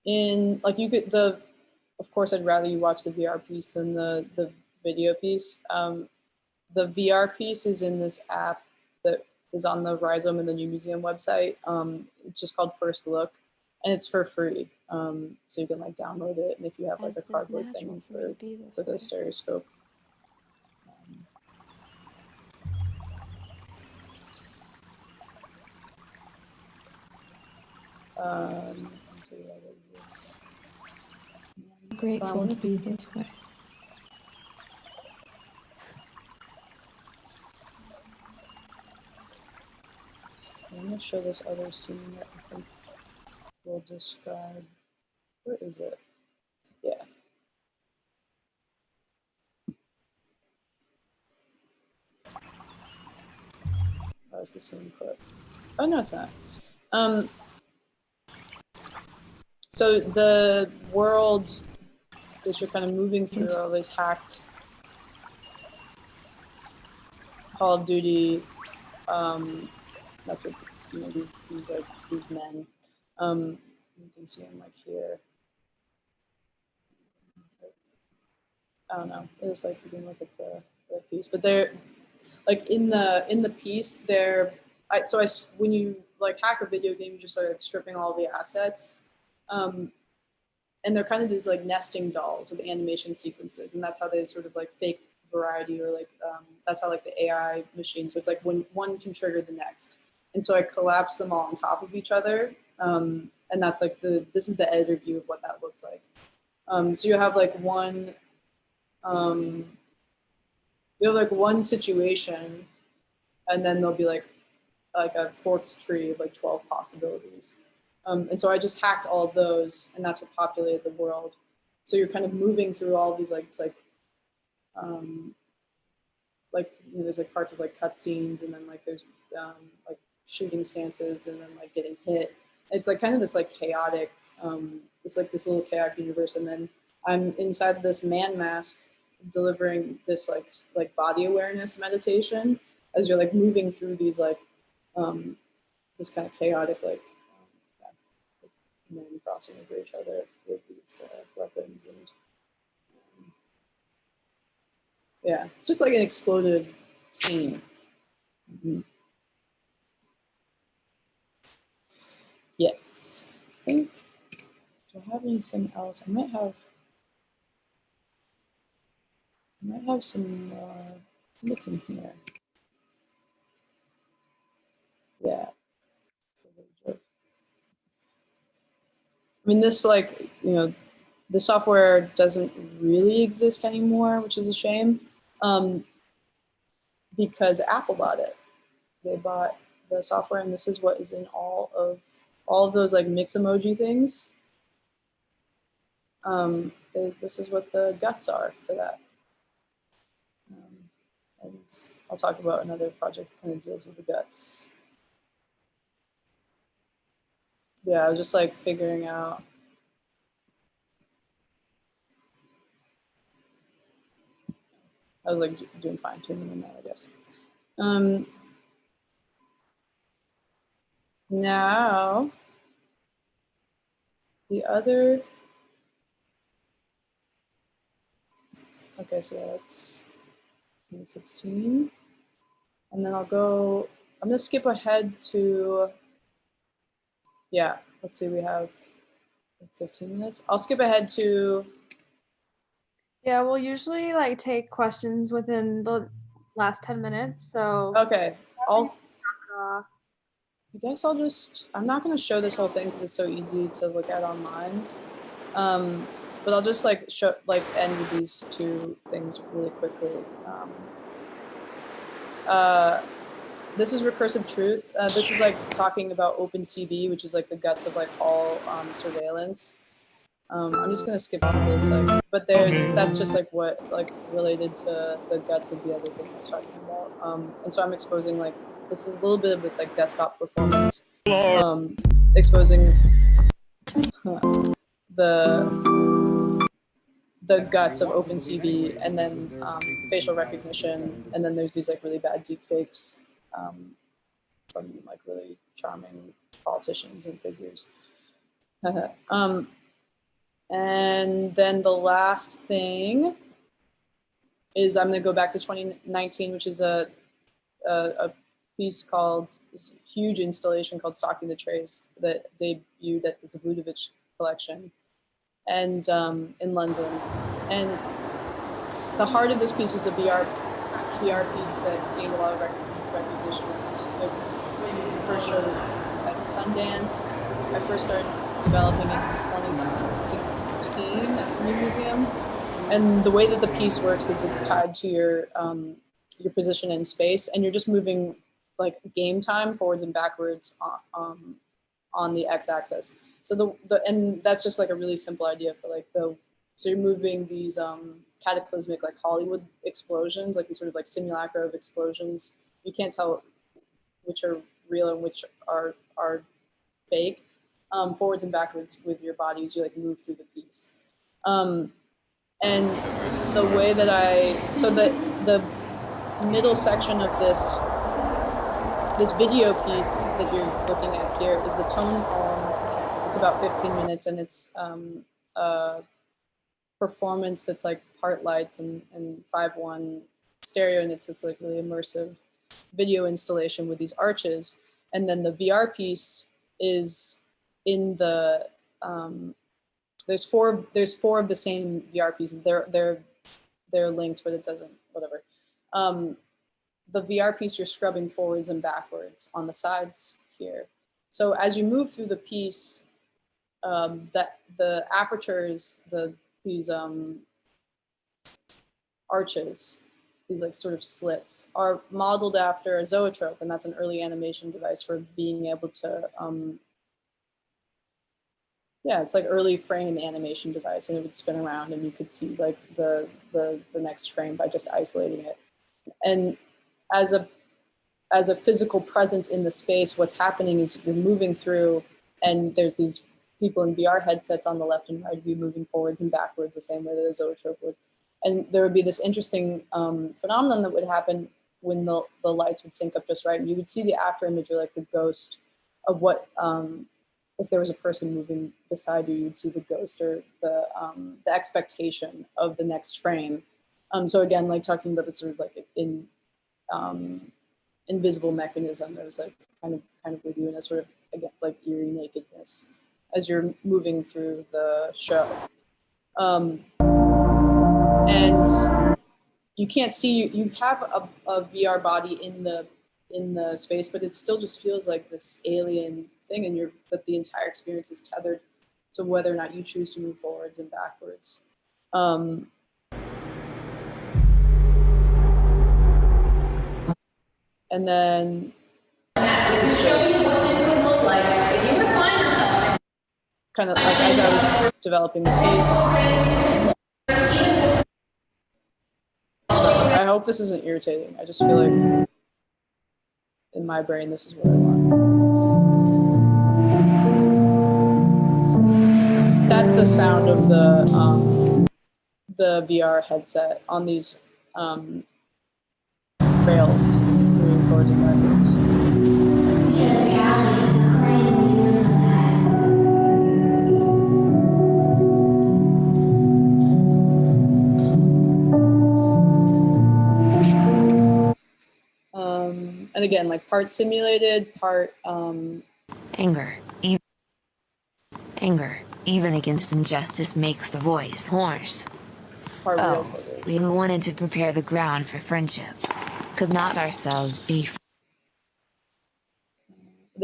In like you could of course I'd rather you watch the VR piece than the video piece. The VR piece is in this app that is on the Rhizome and the New Museum website. It's just called First Look, and it's for free. So you can like download it, and if you have like a cardboard thing for the stereoscope. Let's see, what is this? Grateful to be this way. I'm going to show this other scene that I think will describe. Where is it? Yeah. That was the same clip. Oh, no, it's not. So the world that you're kind of moving through all these hacked Call of Duty, that's what, you know, these men, you can see them like here. I don't know, it's like you can look at the piece, but they're like in the piece when you like hack a video game, you just start stripping all the assets. And they're kind of these like nesting dolls of animation sequences, and that's how they sort of like fake variety, or like that's how like the AI machine. So it's like when one can trigger the next, and so I collapse them all on top of each other, and that's like this is the editor view of what that looks like. So you have like one situation, and then there'll be like a forked tree of like 12 possibilities. And so I just hacked all of those, and that's what populated the world. So you're kind of moving through all of these, like, it's like, you know, there's like parts of like cutscenes, and then like there's like shooting stances, and then like getting hit. It's like kind of this like chaotic, it's like this little chaotic universe. And then I'm inside this man mask delivering this like body awareness meditation as you're like moving through these like, this kind of chaotic like, men crossing over each other with these weapons, and yeah, it's just like an exploded scene. Yes, I think. Do I have anything else? I might have some more. What's in here? Yeah. I mean, this, like, you know, the software doesn't really exist anymore, which is a shame, because Apple bought it. They bought the software, and this is what is in all of those like mix emoji things. This is what the guts are for that. And I'll talk about another project that kind of deals with the guts. Yeah, I was just like figuring out. I was like doing fine tuning in that, I guess. Now, the other, okay, so yeah, that's 2016. And then I'm gonna skip ahead to, yeah, let's see, we have 15 minutes. I'll skip ahead to. Yeah, we'll usually like take questions within the last 10 minutes. So Okay, I guess I'm not going to show this whole thing because it's so easy to look at online. But I'll just like end with these two things really quickly. This is recursive truth. This is like talking about OpenCV, which is like the guts of like all surveillance. I'm just gonna skip through this, like, but that's just like what like related to the guts of the other thing I was talking about. And so I'm exposing like this is a little bit of this like desktop performance, exposing the guts of OpenCV, and then facial recognition, and then there's these like really bad deep fakes from like really charming politicians and figures. And then the last thing is I'm going to go back to 2019, which is a piece called, a huge installation called Stalking the Trace that debuted at the Zabludowicz Collection and in London. And the heart of this piece was a VR piece that gained a lot of recognition. It's like first showed at Sundance. I first started developing it in 2016 at the New Museum. And the way that the piece works is it's tied to your position in space, and you're just moving like game time forwards and backwards on the x-axis. So and that's just like a really simple idea for like so you're moving these cataclysmic like Hollywood explosions, like these sort of like simulacra of explosions. You can't tell which are real and which are fake, forwards and backwards with your body as you like move through the piece. And the way that so the middle section of this video piece that you're looking at here is the tone poem. It's about 15 minutes, and it's a performance that's like part lights and 5:1 stereo, and it's this like really immersive video installation with these arches. And then the VR piece is in the there's four of the same VR pieces. They're linked, but it doesn't, whatever. The VR piece, you're scrubbing forwards and backwards on the sides here. So as you move through the piece, the apertures, these arches, these like sort of slits, are modeled after a zoetrope, and that's an early animation device for being able to yeah, it's like early frame animation device, and it would spin around and you could see like the next frame by just isolating it. And as a physical presence in the space, what's happening is you're moving through, and there's these people in VR headsets on the left and right of you moving forwards and backwards the same way that a zoetrope would. And there would be this interesting phenomenon that would happen when the lights would sync up just right, and you would see the after image, or like the ghost of what if there was a person moving beside you, you'd see the ghost or the expectation of the next frame. So again, like talking about this sort of like invisible mechanism that was like kind of with you in a sort of, again, like eerie nakedness as you're moving through the show. And you can't see, you have a VR body in the space, but it still just feels like this alien thing, but the entire experience is tethered to whether or not you choose to move forwards and backwards. And then it's just kind of like as I was developing the piece. I hope this isn't irritating. I just feel like in my brain, this is what I want. That's the sound of the VR headset on these rails moving forwards and backwards. And again, like part simulated, part anger, even against injustice, makes the voice hoarse. part real. We who wanted to prepare the ground for friendship could not ourselves be.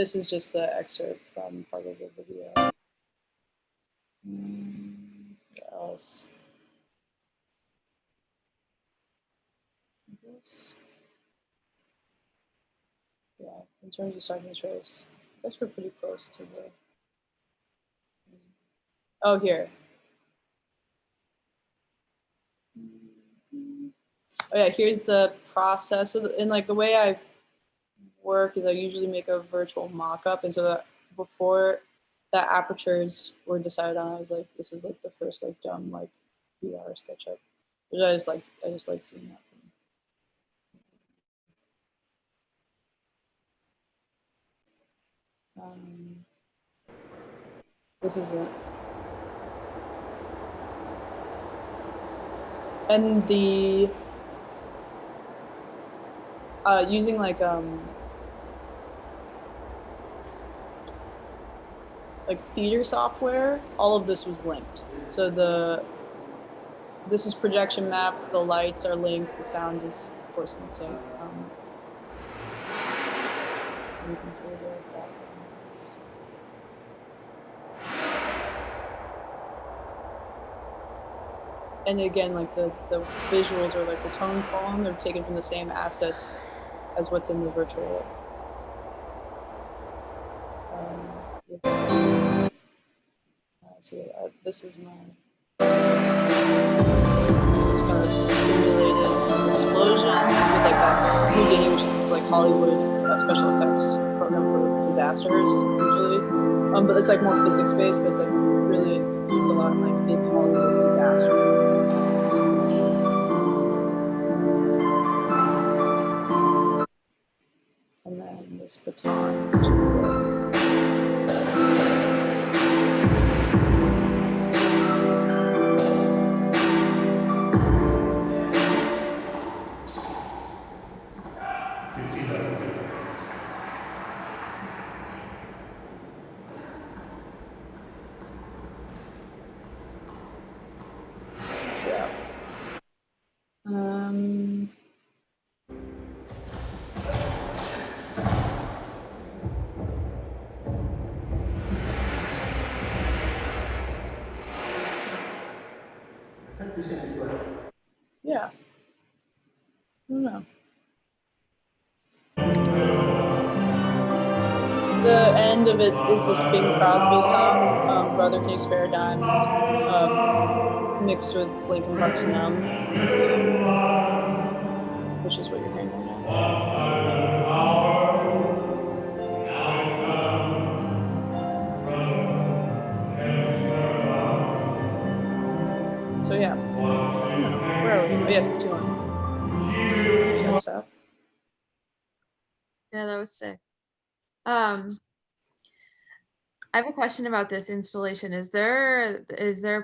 this is just the excerpt from part of the video. What else? Yeah, in terms of Stalking the Trace, I guess we're pretty close to the. Oh, here. Oh yeah, here's the process. And like the way I work is I usually make a virtual mock-up, and so that before the apertures were decided on, I was like, this is like the first like dumb like VR SketchUp, which I just like seeing that. This is it. And the using like theater software, all of this was linked. So this is projection mapped, the lights are linked, the sound is of course in sync. And again, like the visuals or like the tone column, they're taken from the same assets as what's in the virtual. So yeah, this is my just kind of simulated explosions with like that Houdini, which is this like Hollywood special effects program for disasters usually. But it's like more physics based, but it's like really used a lot in like big Hollywood disaster. And then this baton, which is the yeah. I don't know. The end of it is this Bing Crosby song, Brother Can You Spare a Dime? It's mixed with Linkin Park's Numb, which is what you're hearing right now. So yeah, where are we? Oh yeah, 51. Should I stop? Yeah, that was sick. I have a question about this installation. Is there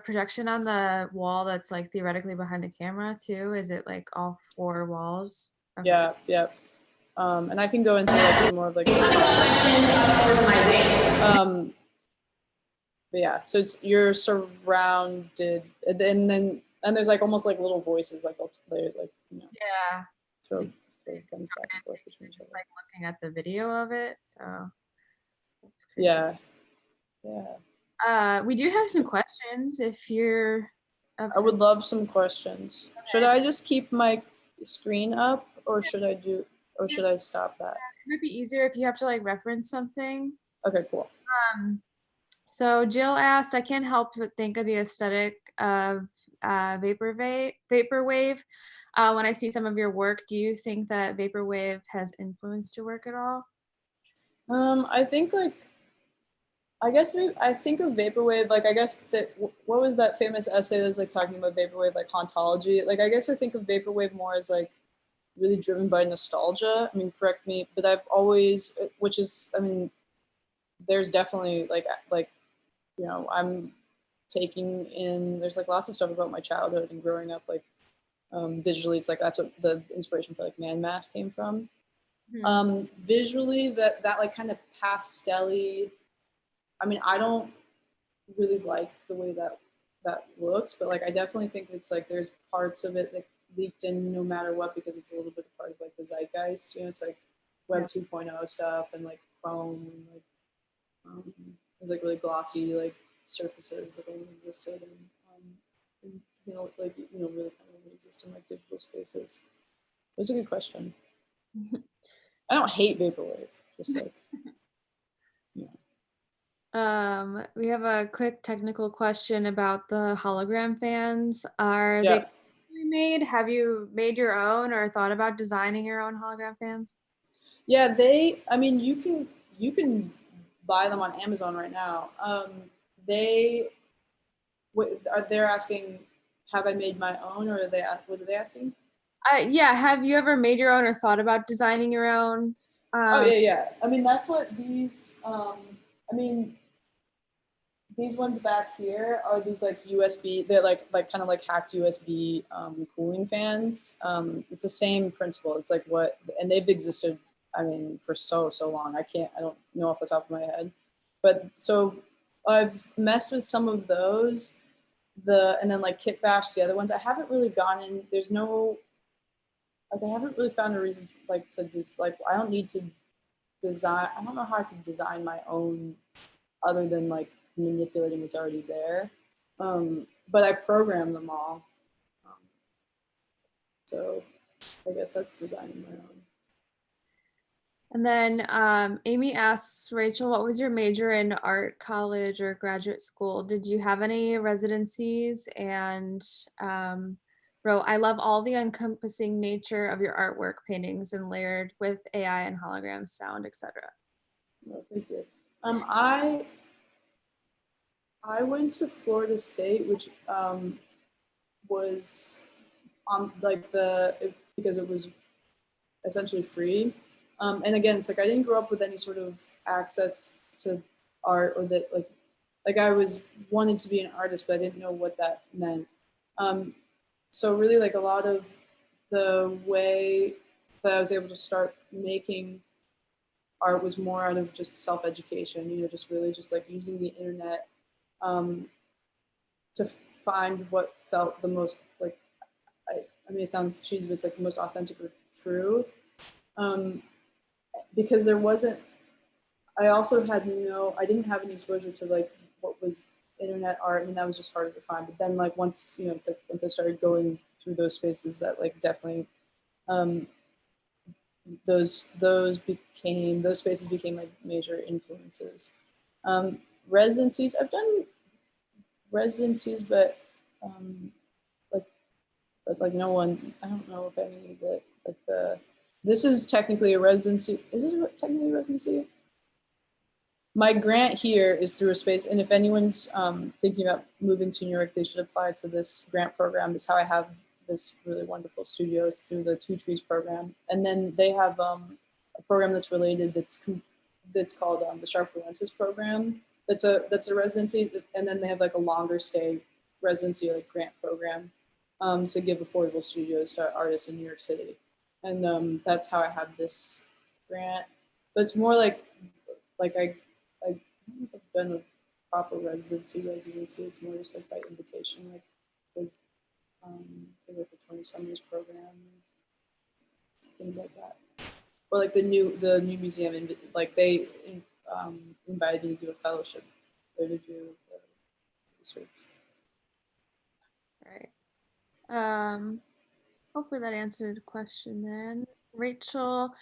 projection on the wall that's like theoretically behind the camera too? Is it like all four walls? Okay. Yeah, yeah. And I can go into like some more of like the process. But yeah, so you're surrounded, and then there's like almost like little voices, like they're like, you know. Yeah. Throw guns back and forth between each other. Just like looking at the video of it, so. Yeah. Yeah. We do have some questions if you're. I would love some questions. Okay. Should I just keep my screen up, or should I stop that? It might be easier if you have to like reference something. Okay, cool. So Jill asked, I can't help but think of the aesthetic of vaporwave. When I see some of your work, do you think that vaporwave has influenced your work at all? I think like, I think of vaporwave, like I guess that, what was that famous essay that was like talking about vaporwave, like hauntology? Like I guess I think of vaporwave more as like really driven by nostalgia. I mean, correct me, but I've always, which is, I mean, there's definitely like, you know, I'm taking in, there's like lots of stuff about my childhood and growing up like digitally. It's like that's what the inspiration for like Man Mask came from. Mm-hmm. Visually, that like kind of pastel-y, I mean, I don't really like the way that looks, but like I definitely think it's like there's parts of it that leaked in no matter what, because it's a little bit part of like the zeitgeist, you know. It's like Web 2.0 stuff and like chrome, and like it was like really glossy like surfaces that only existed in you know, like really kind of only exist in like digital spaces. It was a good question. I don't hate vaporwave, just like We have a quick technical question about the hologram fans. Are yeah. they made? Have you made your own or thought about designing your own hologram fans? Yeah, I mean, you can buy them on Amazon right now. They're asking, have I made my own, or what are they asking? Yeah, have you ever made your own or thought about designing your own? Oh yeah. I mean, that's what these. I mean, these ones back here are these like USB. They're like kind of like hacked USB cooling fans. It's the same principle. It's like and they've existed. I mean, for so long. I don't know off the top of my head, but so I've messed with some of those. And then like kit bash the other ones. I haven't really gone in. There's no. Like I haven't really found a reason I don't need to design. I don't know how I could design my own other than like manipulating what's already there. But I program them all. So I guess that's designing my own. And then Amy asks, Rachel, what was your major in art college or graduate school? Did you have any residencies? And wrote, I love all the encompassing nature of your artwork, paintings, and layered with AI and holograms, sound, etc. Well, thank you. I went to Florida State, which was on like because it was essentially free. And again, it's like I didn't grow up with any sort of access to art, or that like I was wanted to be an artist, but I didn't know what that meant. So really, like a lot of the way that I was able to start making art was more out of just self-education, just really just like using the internet to find what felt the most like, I mean, it sounds cheesy, but it's like the most authentic or true. Because there wasn't, I also I didn't have any exposure to like what was internet art. I mean, that was just harder to find. But then like once, it's like once I started going through those spaces, that like definitely, those spaces became like major influences. Residencies, I've done residencies, but like no one, I don't know if any of it, like this is technically a residency. Is it technically a residency? My grant here is through a space, and if anyone's thinking about moving to New York, they should apply to this grant program. It's how I have this really wonderful studio. It's through the Two Trees program. And then they have a program that's related that's called the Sharp Lenses program. That's a residency, and then they have like a longer stay residency like grant program to give affordable studios to artists in New York City. And that's how I have this grant. But it's more like I don't know if I've done a proper residency. It's more just like by invitation, like the 20 Summers program, things like that. Or like the new museum, like they invited me to do a fellowship or to do research. All right. Hopefully that answered the question then. Rachel,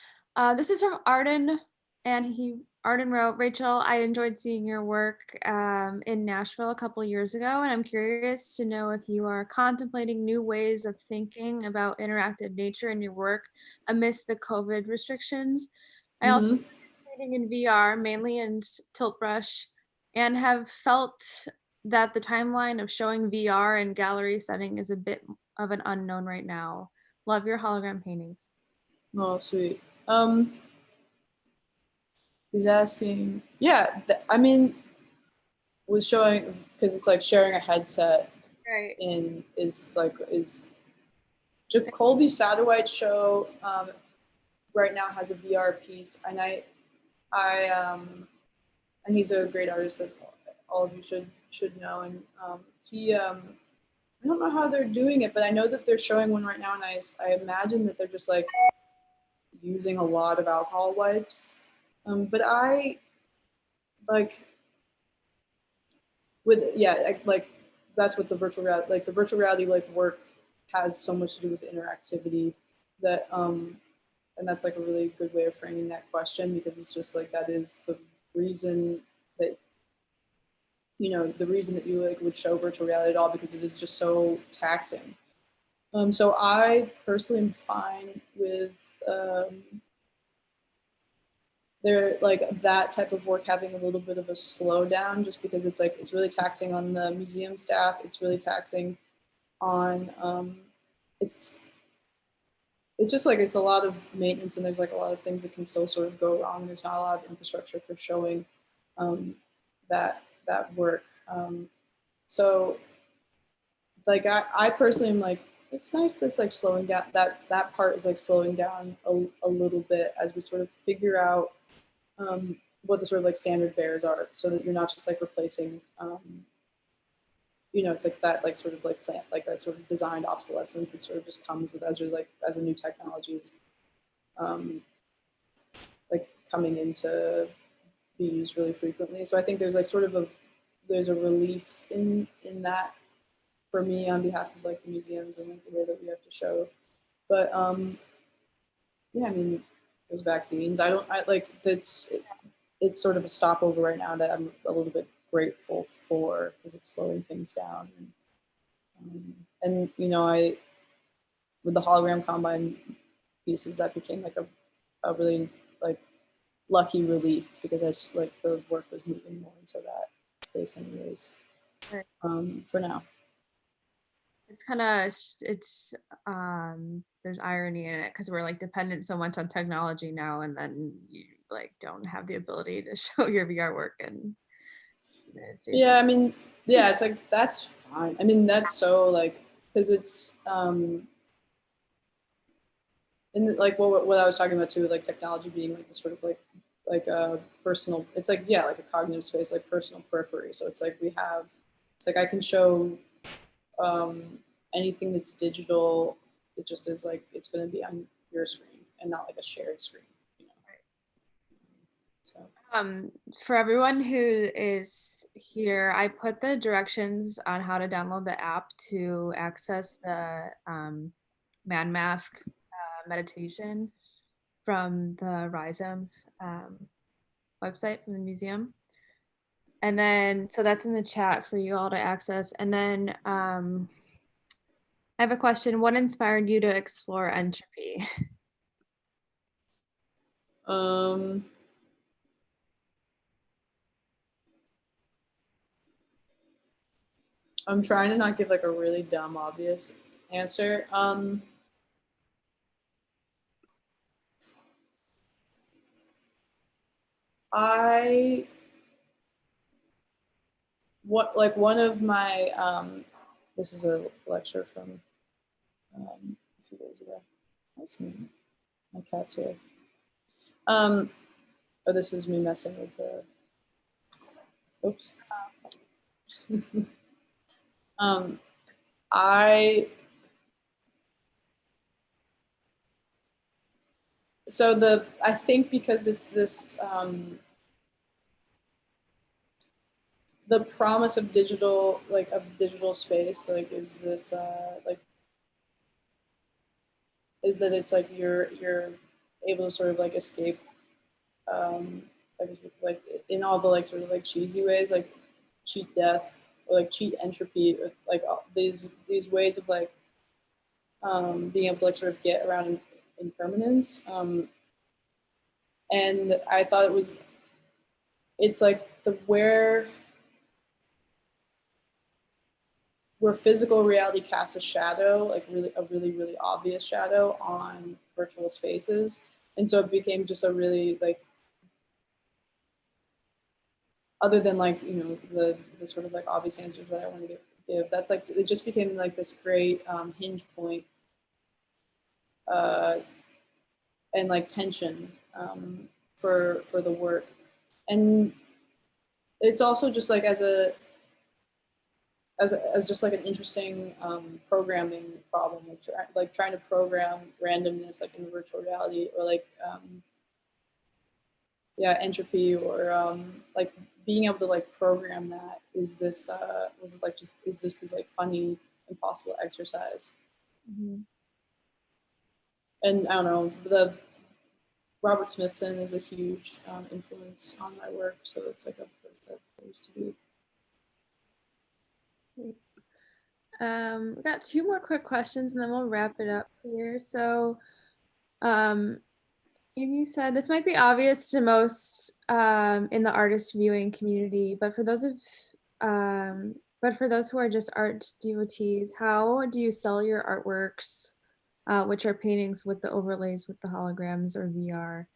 this is from Arden, and Arden wrote, Rachel, I enjoyed seeing your work in Nashville a couple years ago, and I'm curious to know if you are contemplating new ways of thinking about interactive nature in your work amidst the COVID restrictions. I also am painting in VR, mainly in tilt brush, and have felt that the timeline of showing VR in gallery setting is a bit of an unknown right now. Love your hologram paintings. Oh, sweet. He's asking, yeah, I mean, was showing, because it's like sharing a headset, right? is Jacoby Sadowite's show right now has a VR piece, and and he's a great artist that all of you should know, and he I don't know how they're doing it, but I know that they're showing one right now, and I imagine that they're just like using a lot of alcohol wipes But I like with, yeah, like that's what the virtual reality, like the virtual reality like work has so much to do with interactivity that, and that's like a really good way of framing that question, because it's just like, that is the reason that, you know, the reason that you like would show virtual reality at all, because it is just so taxing. So I personally am fine with there, like that type of work having a little bit of a slowdown, just because it's like, it's really taxing on the museum staff. It's really taxing on, it's just like, it's a lot of maintenance, and there's like a lot of things that can still sort of go wrong. There's not a lot of infrastructure for showing that work. So like I personally am like, it's nice that's like slowing down, that part is like slowing down a little bit as we sort of figure out what the sort of like standard bears are, so that you're not just like replacing, you know, it's like that like sort of like plant, like that sort of designed obsolescence that sort of just comes with as a new technology is like coming into be used really frequently. So I think there's like sort of there's a relief in that for me on behalf of like the museums and like the way that we have to show. But yeah, I mean, there's vaccines. I like it's sort of a stopover right now that I'm a little bit grateful for, because it's slowing things down. And you know, with the hologram combine pieces, that became like a really like lucky relief, because as like the work was moving more into that space anyways. Right. For now. It's kind of, it's there's irony in it, because we're like dependent so much on technology now, and then you like don't have the ability to show your VR work in the United States. Yeah, I mean, yeah, it's like, that's fine. I mean, that's so like, because it's and like what I was talking about too, like technology being like this sort of like a personal, it's like, yeah, like a cognitive space, like personal periphery. So it's like it's like I can show anything that's digital. It just is like, it's going to be on your screen and not like a shared screen, you know. So For everyone who is here, I put the directions on how to download the app to access the man mask meditation from the Rhizomes website from the museum. And then, so that's in the chat for you all to access. And then I have a question. What inspired you to explore entropy? I'm trying to not give like a really dumb, obvious answer. One of my this is a lecture from a few days ago. That's me. My cat's here. Oh, this is me messing with the. Oops. I think because it's this the promise of digital, like of digital space, like is this like is that it's like you're able to sort of like escape like in all the like sort of like cheesy ways, like cheat death or like cheat entropy, or like these ways of like being able to like sort of get around impermanence. And I thought it's like where physical reality casts a shadow, like really obvious shadow on virtual spaces. And so it became just a really like, other than like, you know, the sort of like obvious answers that I want to give, that's like, it just became like this great hinge point and like tension for the work. And it's also just like as just like an interesting programming problem, like trying to program randomness like in virtual reality, or like yeah, Entropy, or like being able to like program that is this was it like just is this like funny impossible exercise. And I don't know, the Robert Smithson is a huge influence on my work, so it's like a place that I used to be. We got two more quick questions and then we'll wrap it up here. So, you said this might be obvious to most in the artist viewing community, but for those who are just art devotees, how do you sell your artworks, which are paintings with the overlays with the holograms or VR?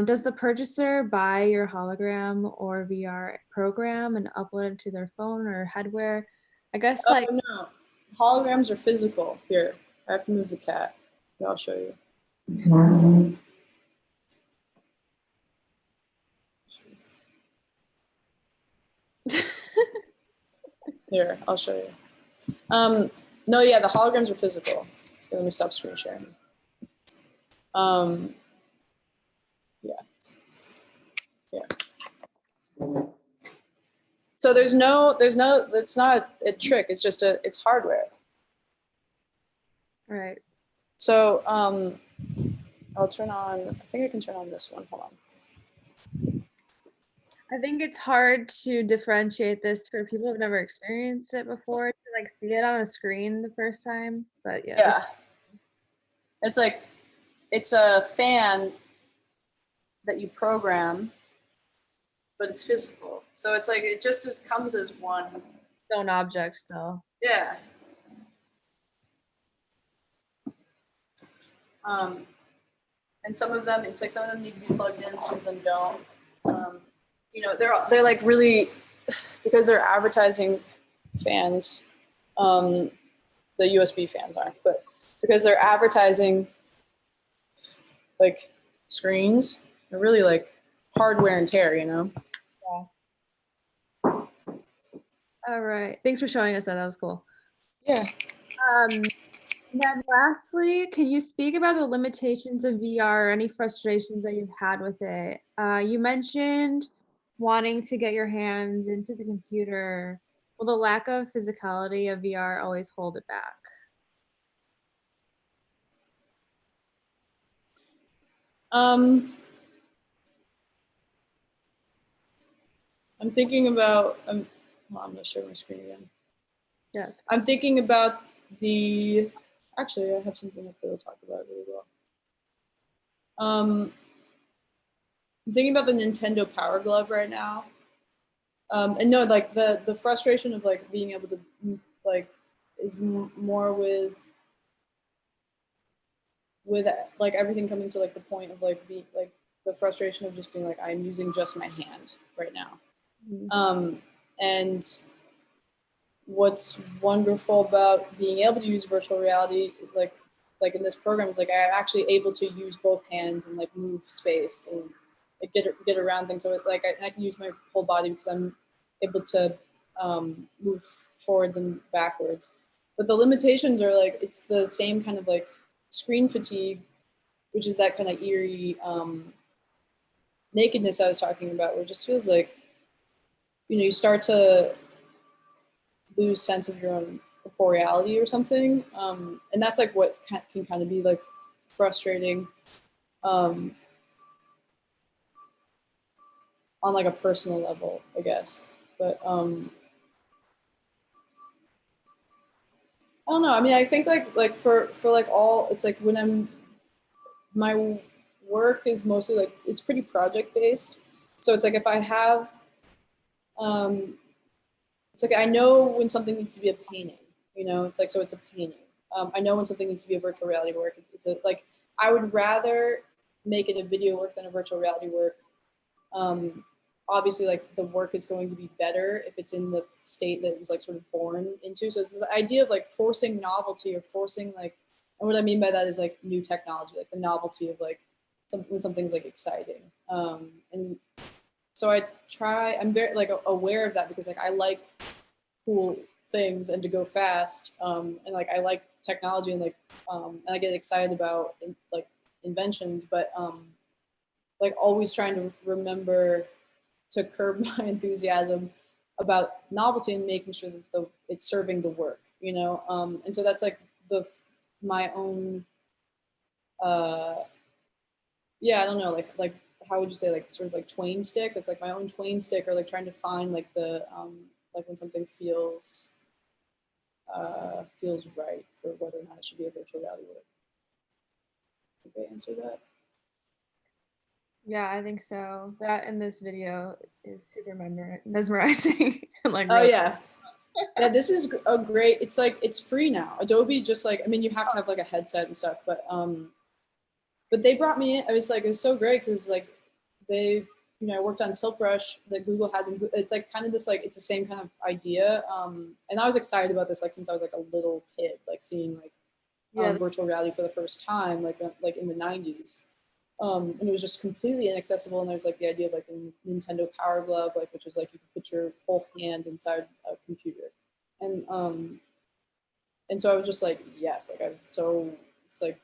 Does the purchaser buy your hologram or VR program and upload it to their phone or headwear? I guess Oh like no, holograms are physical. Here, I have to move the cat. Yeah, I'll show you. Here, I'll show you. No, yeah, the holograms are physical. Okay, let me stop screen sharing. Yeah. So it's not a trick. It's just it's hardware. right. So I'll turn on. I think I can turn on this one. Hold on. I think it's hard to differentiate this for people who've never experienced it before to like see it on a screen the first time. But yeah. Yeah. It's like it's a fan that you program, but it's physical. So it's like it just comes as one. Its own object, so. Yeah. And some of them, it's like some of them need to be plugged in, some of them don't. You know, they're like really, because they're advertising fans, the USB fans aren't, but because they're advertising like screens, they're really like hard wear and tear, you know? Yeah. All right. Thanks for showing us that. That was cool. Yeah. Then lastly, can you speak about the limitations of VR or any frustrations that you've had with it? You mentioned wanting to get your hands into the computer. Will the lack of physicality of VR always hold it back? I'm thinking about, well, I'm gonna share my screen again. Yes. I'm thinking about actually I have something up there to talk about really well. I'm thinking about the Nintendo Power Glove right now. And no, like the frustration of like being able to like is more with like everything coming to like the point of like being like the frustration of just being like I'm using just my hand right now. And what's wonderful about being able to use virtual reality is like in this program is like I'm actually able to use both hands and like move space and like get around things. So it, like I can use my whole body because I'm able to move forwards and backwards. But the limitations are like it's the same kind of like screen fatigue, which is that kind of eerie nakedness I was talking about, where it just feels like you start to lose sense of your own corporeality or something, and that's like what can kind of be like frustrating on like a personal level, I guess. But I don't know. I mean, I think like for like all, it's like when my work is mostly like it's pretty project based, so it's like if I have it's like I know when something needs to be a painting, it's like, so it's a painting. I know when something needs to be a virtual reality work. It's like I would rather make it a video work than a virtual reality work. Obviously, like the work is going to be better if it's in the state that it was like sort of born into. So it's the idea of like forcing novelty or forcing like, and what I mean by that is like new technology, like the novelty of like when something's like exciting. And so I'm very like aware of that because like I like cool things and to go fast, and like I like technology and like and I get excited about like inventions, but like always trying to remember to curb my enthusiasm about novelty and making sure that it's serving the work, you know? And so that's like my own, yeah, I don't know, like how would you say, like sort of like Twain stick? It's like my own Twain stick, or like trying to find like like when something feels right for whether or not it should be a virtual reality work. Did I answer that? Yeah, I think so. That in this video is super mesmerizing. And like Oh really yeah. Yeah, this is a great, it's like, it's free now. Adobe just like, I mean, you have to have like a headset and stuff, but they brought me in. I was like, it was so great because like they, you know, I worked on Tilt Brush that Google has. It's like kind of this, like, it's the same kind of idea. And I was excited about this, like, since I was like a little kid, like seeing like virtual reality for the first time, like in the 90s. And it was just completely inaccessible. And there's like the idea of like the Nintendo Power Glove, like, which is like you can put your whole hand inside a computer. And so I was just like, yes, like I was so like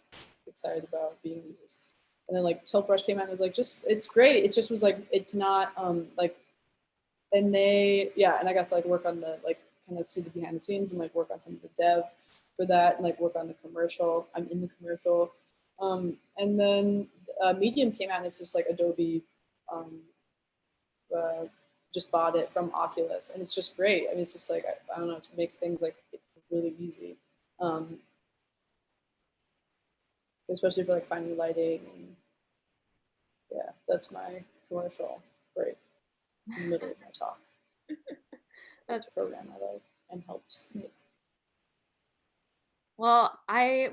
excited about being able to this. And then like Tilt Brush came out and I was like, just, it's great. It just was like, it's not like, and and I got to like work on the, like kind of see the behind the scenes and like work on some of the dev for that and like work on the commercial. I'm in the commercial. And then Medium came out and it's just like Adobe just bought it from Oculus and it's just great. I mean, it's just like, I don't know, it makes things like really easy. Especially for like finding lighting. And yeah, that's my commercial break in the middle of my talk. That's a program I like and helped make. Well,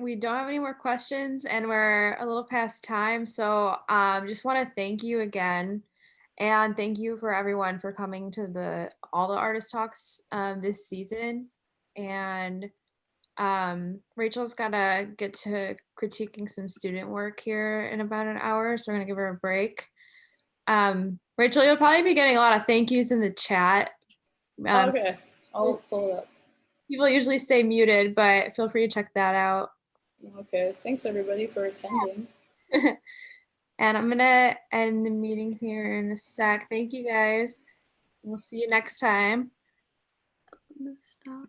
we don't have any more questions and we're a little past time. So just want to thank you again. And thank you for everyone for coming to all the artist talks this season. And Rachel's gotta get to critiquing some student work here in about an hour, so we're gonna give her a break. Rachel, you'll probably be getting a lot of thank yous in the chat. Okay, I'll pull it up. People usually stay muted, but feel free to check that out. Okay, thanks everybody for attending. And I'm gonna end the meeting here in a sec. Thank you guys. We'll see you next time. I'm gonna stop.